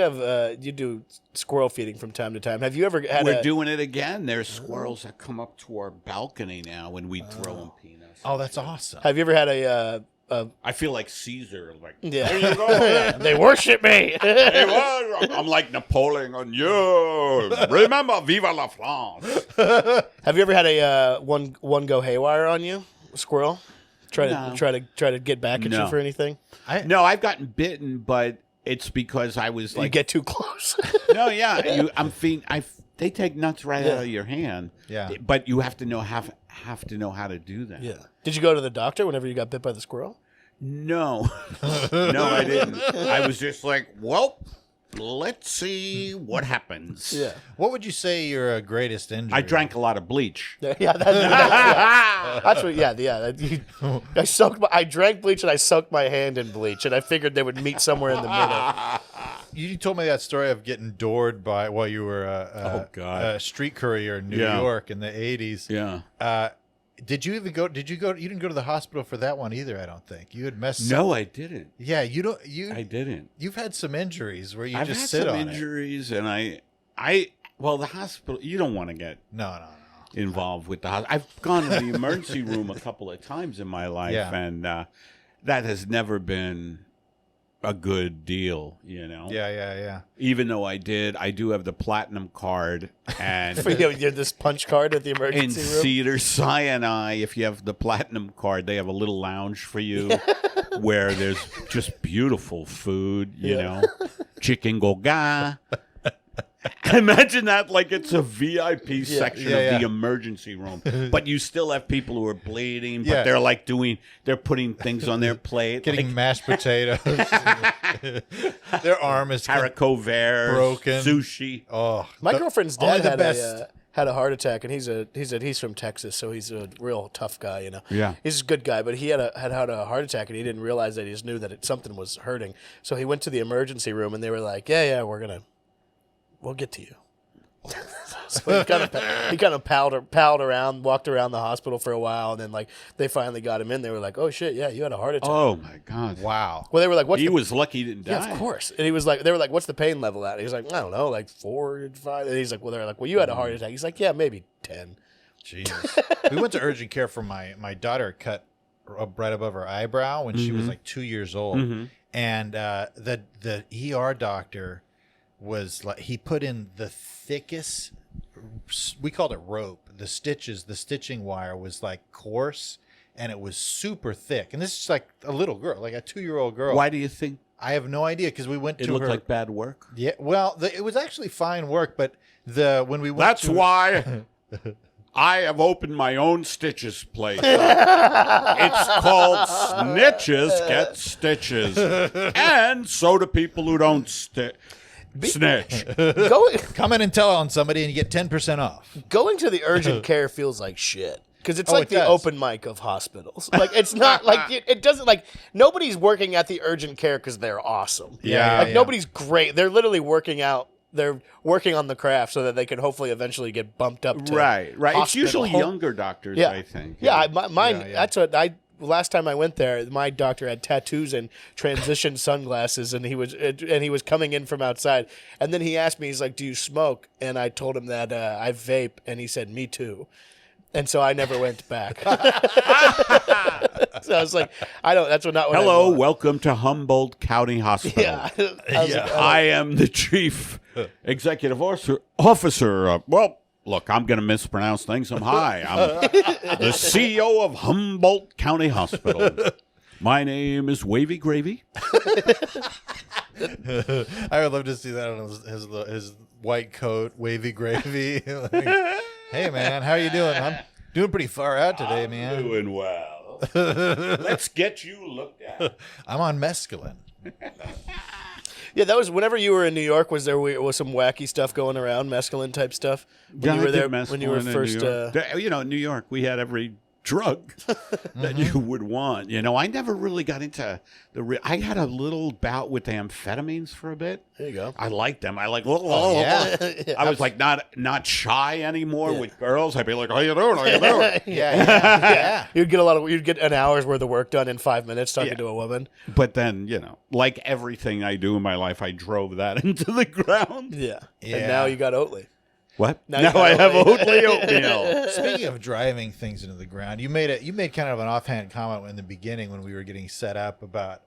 have you do squirrel feeding from time to time. Have you ever had? We're doing it again. There's squirrels that come up to our balcony now when we throw them peanuts. Oh, that's awesome. Have you ever had a? I feel like Caesar. Like, Yeah, there you go. they worship me. I'm like Napoleon on you. Remember, viva la France. Have you ever had a one go haywire on you? A squirrel try to get back at you for anything? No, I've gotten bitten, but it's because I was You like, get too close. no, yeah, they take nuts right out of your hand. Yeah. But you have to know how to do that. Yeah. Did you go to the doctor whenever you got bit by the squirrel? No, no, I didn't. I was just like, well, let's see what happens. Yeah. What would you say your greatest injury? I drank a lot of bleach. Yeah, that's what. Yeah. I drank bleach and I soaked my hand in bleach, and I figured they would meet somewhere in the middle. You told me that story of getting doored by while you were a street courier in New York in the 80s. Yeah. Did you even go? Did you go? You didn't go to the hospital for that one either. I don't think you had messed. No, I didn't. Yeah, you don't. I didn't. You've had some injuries where you I've just had sit some on injuries, and well, the hospital. You don't want to get it. No. involved with the hospital. I've gone to the emergency room a couple of times in my life, and that has never been a good deal, you know. Yeah. Even though I do have the platinum card, and You have this punch card at the in emergency room. Cedar Sinai, if you have the platinum card, they have a little lounge for you where there's just beautiful food, you know, chicken goga, Imagine that like it's a VIP section Yeah, of yeah. the emergency room, but you still have people who are bleeding, but Yeah. they're like they're putting things on their plate, Getting like mashed potatoes. Their arm is haricot verts, broken. sushi. Oh, My girlfriend's only dad the best. had a heart attack, and he's from Texas, so he's a real tough guy, you know. Yeah. He's a good guy, but he had a heart attack, and he didn't realize that. He just knew that something was hurting. So he went to the emergency room, and they were like, "Yeah, we'll get to you." So he kind of palled around, walked around the hospital for a while, and then like they finally got him in. They were like, "Oh shit, yeah, you had a heart attack." Oh my God! wow. Well, they were like, "What's He the was lucky he didn't die. Yeah, of course. And he was like, they were like, "What's the pain level at?" He was like, "I don't know, like 4, 5." And he's like, "Well, they're like, well, you had a heart attack." He's like, "Yeah, maybe 10." Jesus. We went to urgent care for my daughter cut up right above her eyebrow when she was like 2 years old, and the ER doctor was like, he put in the thickest, we called it rope. The stitching wire was like coarse, and it was super thick. And this is like a little girl, like a 2-year-old girl. Why do you think I have no idea, because we went it to looked her. like bad work? Yeah, well, it was actually fine work, but when we went That's to why I have opened my own stitches place. It's called Snitches Get Stitches. And so do people who don't snitch. come in and tell on somebody and you get 10% off. Going to the urgent care feels like shit. Because it's Oh, like it the does. open mic of hospitals. Like, it's not like, it doesn't, like, nobody's working at the urgent care because they're awesome. Yeah, Like, yeah. nobody's great. They're literally working on the craft so that they can hopefully eventually get bumped up to Right. It's hospital. usually younger doctors, Yeah. I think. Yeah, mine, Yeah, yeah. that's what last time I went there, my doctor had tattoos and transition sunglasses, and he was coming in from outside. And then he asked me, he's like, "Do you smoke?" And I told him that I vape, and he said, "Me too." And so I never went back. So I was like, that's not what Hello, I want. welcome to Humboldt County Hospital. Yeah. I was like, I am the chief executive officer. Well, look, I'm going to mispronounce things. I'm the CEO of Humboldt County Hospital. My name is Wavy Gravy. I would love to see that on his white coat, wavy gravy. Like, hey, man, how you doing? I'm doing pretty far out today, man. Doing well. Let's get you looked at. I'm on mescaline. Yeah, that was whenever you were in New York. Was some wacky stuff going around, mescaline type stuff? When you were there, when you were first. New York, we had every drug that you would want. I never really got into I had a little bout with the amphetamines for a bit. There you go. I liked them. I yeah. I was like not shy anymore with girls. I'd be like, "How you doing? How you doing?" Yeah. You'd get an hour's worth of work done in 5 minutes talking to a woman. But then, like everything I do in my life, I drove that into the ground. Yeah. Yeah. And now you got Oatly. What? Now Now you got I have Oatly. oatmeal. Speaking of driving things into the ground, you made kind of an offhand comment in the beginning when we were getting set up about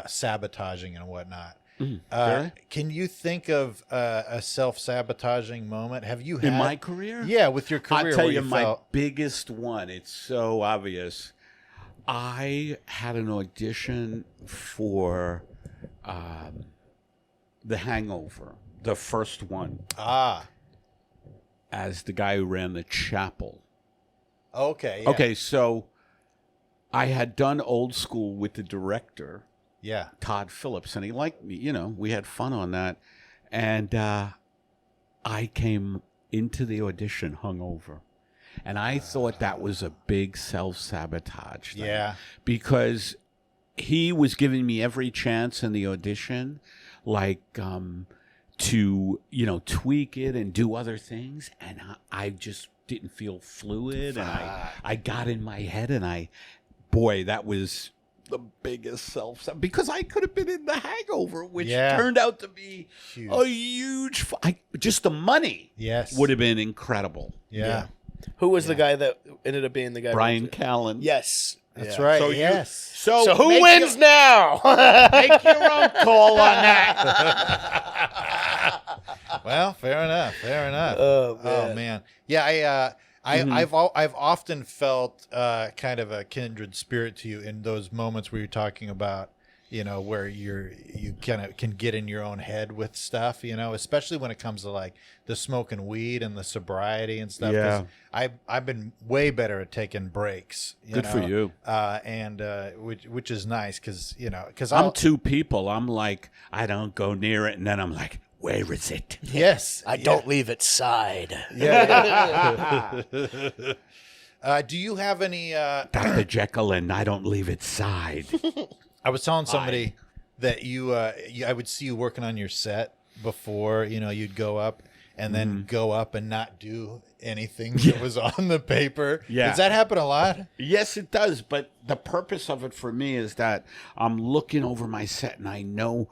sabotaging and whatnot. Sure. Can you think of a self-sabotaging moment? Have you had In my career? Yeah, with your career. I'll tell where you my felt, biggest one. It's so obvious. I had an audition for The Hangover, the first one, as the guy who ran the chapel. Okay. Yeah. Okay, so I had done Old School with the director, Yeah. Todd Phillips, and he liked me. We had fun on that. And I came into the audition hungover. And I thought that was a big self-sabotage thing. Yeah. Because he was giving me every chance in the audition, like to, tweak it and do other things. And I just didn't feel fluid. And I got in my head, and that was the biggest because I could have been in The Hangover, which turned out to be Huge. a huge. Just the money, Yes. would have been incredible. Yeah. Who was the guy that ended up being the guy? Brian Callen. Yes. That's Yeah. right. So yes. So who make wins your- now? Make your own call on that. Well, fair enough. Fair enough. Oh, man. Yeah, I've often felt kind of a kindred spirit to you in those moments where you're talking about, you know, where you kind of can get in your own head with stuff, you know, especially when it comes to like the smoking weed and the sobriety and stuff. 'Cause I've been way better at taking breaks. Good for you. And which is nice because, you know, because I'm two people. I'm like, I don't go near it, and then I'm like, where is it? Yes, I don't leave its side. Yeah. Do you have any? Dr. Jekyll, and I don't leave its side. I was telling somebody that I would see you working on your set before, you know, you'd go up and then go up and not do anything that was on the paper. Yeah. Does that happen a lot? Yes, it does. But the purpose of it for me is that I'm looking over my set and I know,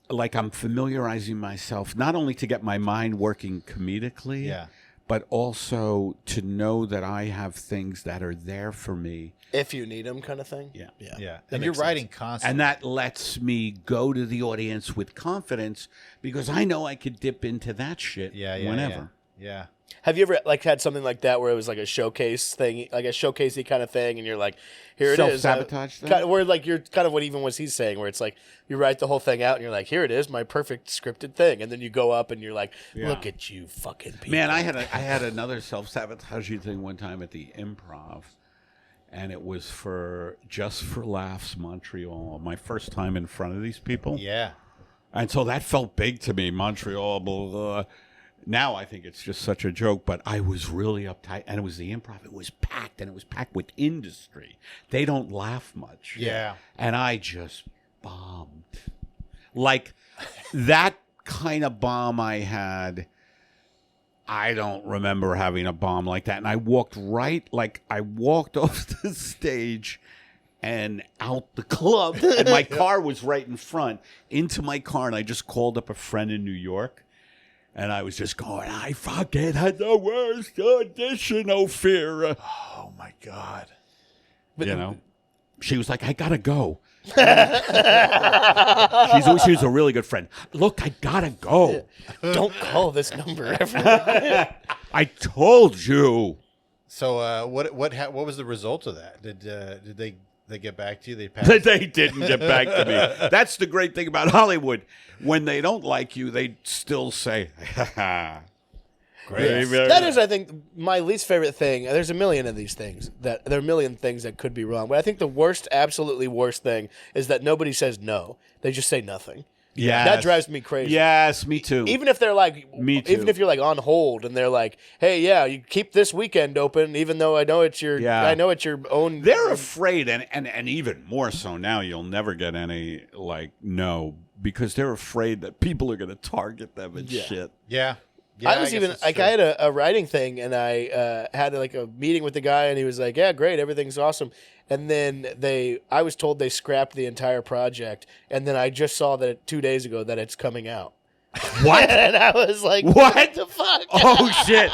like, I'm familiarizing myself not only to get my mind working comedically, but also to know that I have things that are there for me. If you need them, kind of thing. Yeah. And you're writing constantly. And that lets me go to the audience with confidence because I know I could dip into that shit whenever. Yeah. Have you ever like had something like that where it was like a showcase thing, like a showcasey kind of thing, and you're like, here it is, self-sabotage thing? kind of, where like you're kind of what even what he's saying, where it's like you write the whole thing out and you're like, here it is, my perfect scripted thing, and then you go up and you're like, look at you fucking people. Man, I had another self-sabotaging thing one time at the improv, and it was for Just for Laughs Montreal, my first time in front of these people. Yeah. And so that felt big to me, Montreal, blah, blah. Now I think it's just such a joke, but I was really uptight, and it was the improv. It was packed, and it was packed with industry. They don't laugh much. Yeah. And I just bombed. Like, that kind of bomb I had, I don't remember having a bomb like that. And I walked off the stage and out the club, and my car was right in front, into my car, and I just called up a friend in New York. And I was just going, I fucking had the worst audition, Ophir. Oh, my God. But, you know? She was like, I gotta go. She's a really good friend. Look, I gotta go. Don't call this number ever. I told you. So what was the result of that? Did they get back to you? They passed? They didn't get back to me. That's the great thing about Hollywood. When they don't like you, they still say, Great. That is, I think, my least favorite thing. There's a million of these things there are a million things that could be wrong, but I think the worst, absolutely worst thing is that nobody says no. They just say nothing. Yeah, that drives me crazy. Yes, me too. Even if they're like, me too. Even if you're like on hold and they're like, hey, yeah, you keep this weekend open, even though I know it's your own. They're afraid, and even more so now. You'll never get any like no, because they're afraid that people are going to target them and shit. Yeah. I was even like, I had a writing thing, and I had like a meeting with the guy, and he was like, yeah, great, everything's awesome. And then I was told they scrapped the entire project, and then I just saw that 2 days ago that it's coming out. What? And I was like, what the fuck? Oh shit!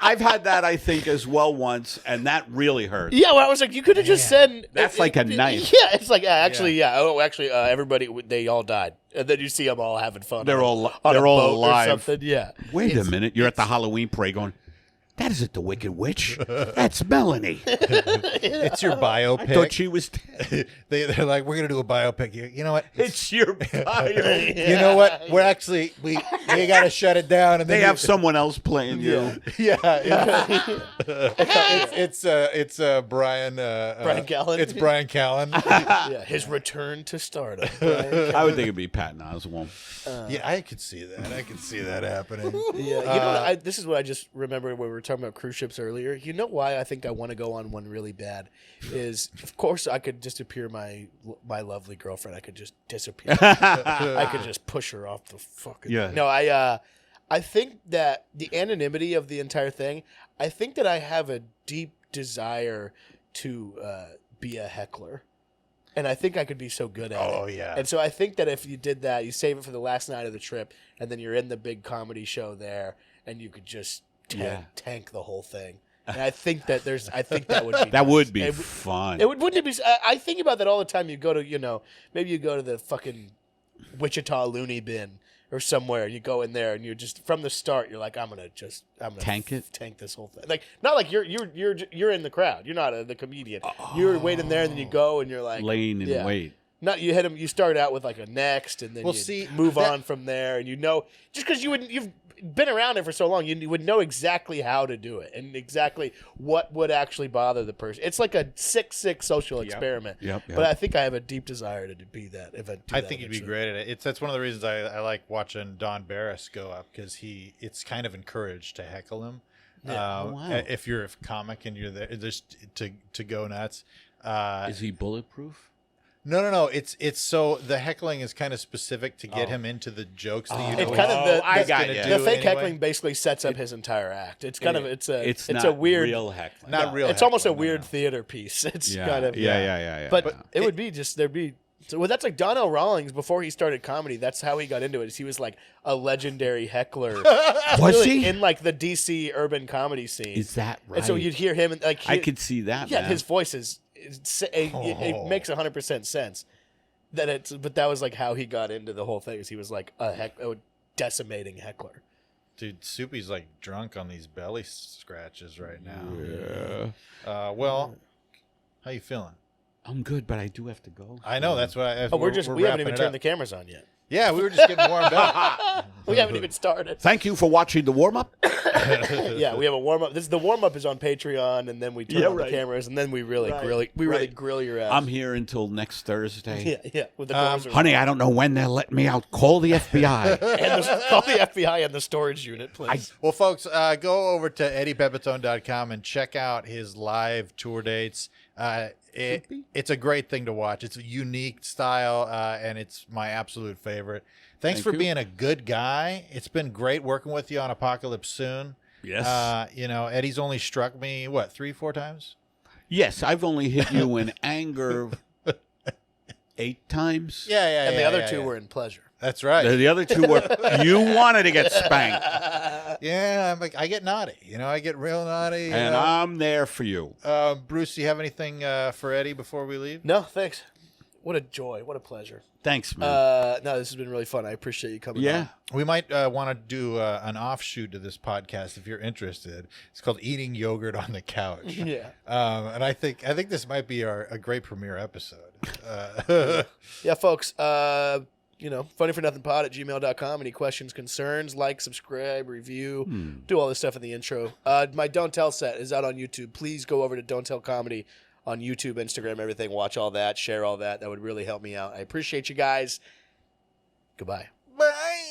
I've had that, I think, as well once, and that really hurt. Yeah, well, I was like, you could have just said that's like a knife. Yeah, it's like everybody, they all died, and then you see them all having fun. They're all alive. Or something. Yeah. Wait a minute, you're at the Halloween parade going, that isn't the Wicked Witch. That's Melanie. It's your biopic. I thought she was. They're like, we're gonna do a biopic. You know what? It's your biopic. You know what? We're actually we gotta shut it down, and then they have someone else playing you. Yeah, it's Brian. Brian Callen. It's Brian Callen. Yeah, his return to stardom. I would think it'd be Patton Oswalt. Yeah, I could see that. I could see that happening. Yeah, you know, this is what I just remembered when we were talking about cruise ships earlier. You know why I think I want to go on one really bad is, of course, I could disappear my lovely girlfriend. I could just disappear. I could just push her off the fucking. Yeah. No, I think that the anonymity of the entire thing. I think that I have a deep desire to be a heckler. And I think I could be so good at it. Oh, yeah. And so I think that if you did that, you save it for the last night of the trip, and then you're in the big comedy show there, and you could just tank the whole thing. And I think that that would be that nice. would be fun. Wouldn't it be? I think about that all the time. You go to, maybe you go to the fucking Wichita Looney Bin or somewhere. You go in there, and you're just from the start. You're like, I'm gonna tank this whole thing. Like, not like you're in the crowd. You're not the comedian. You're waiting there, and then you go, and you're like laying in wait. Not you hit him. You start out with like a next, and then move on from there, and just because you've been around it for so long, you would know exactly how to do it and exactly what would actually bother the person. It's like a 6-6 social experiment. Yep. But I think I have a deep desire to be that. I think you'd be great at it. That's one of the reasons I like watching Don Barris go up, because it's kind of encouraged to heckle him. Yeah. If you're a comic and you're there, just to go nuts. Is he bulletproof? No. It's so the heckling is kind of specific to get him into the jokes that you know. It's kind of I got you. The fake heckling basically sets up his entire act. It's kind of it's not a weird real heckling. Not real. It's almost a heckling, weird no. theater piece. It's Yeah. kind of Yeah. But it would be just there'd be. So that's like Donnell Rawlings before he started comedy. That's how he got into it. Is he was like a legendary heckler. Was he in like the DC urban comedy scene? Is that right? And so you'd hear him and like I could see that. Yeah, man. his voice it makes 100% sense. But that was like how he got into the whole thing. Is he was like a decimating heckler. Dude, Soupy's like drunk on these belly scratches right now. Yeah. Well, how you feeling? I'm good, but I do have to go. I know that's what. We haven't even turned the the. cameras on yet. Yeah, we were just getting warmed up. We haven't even started. Thank you for watching the warm up. Yeah, we have a warm up. The warm up is on Patreon, and then we turn on the cameras, and then we really grill your ass. I'm here until next Thursday. Yeah. With the doors Honey, I don't know when they'll let me out. Call the FBI. call the FBI and the storage unit, please. Well, folks, go over to eddiepepitone.com and check out his live tour dates. It's a great thing to watch. It's a unique style, and it's my absolute favorite. Thanks for being a good guy. It's been great working with you on Apocalypse Soon. Yes. Eddie's only struck me, 3-4 times? Yes, I've only hit you in anger 8 times. Yeah. And the other two were in pleasure. That's right. The other 2 were you wanted to get spanked. Yeah, I get naughty. I get real naughty. And I'm there for you. Bruce, do you have anything for Eddie before we leave? No, thanks. What a joy. What a pleasure. Thanks, man. No, this has been really fun. I appreciate you coming Yeah. on. We might want to do an offshoot to this podcast if you're interested. It's called Eating Yogurt on the Couch. Yeah. And I think this might be a great premiere episode. Yeah, folks. FunnyForNothingPod at gmail.com. Any questions, concerns, like, subscribe, review, do all this stuff in the intro. My Don't Tell set is out on YouTube. Please go over to Don't Tell Comedy on YouTube, Instagram, everything. Watch all that, share all that. That would really help me out. I appreciate you guys. Goodbye. Bye.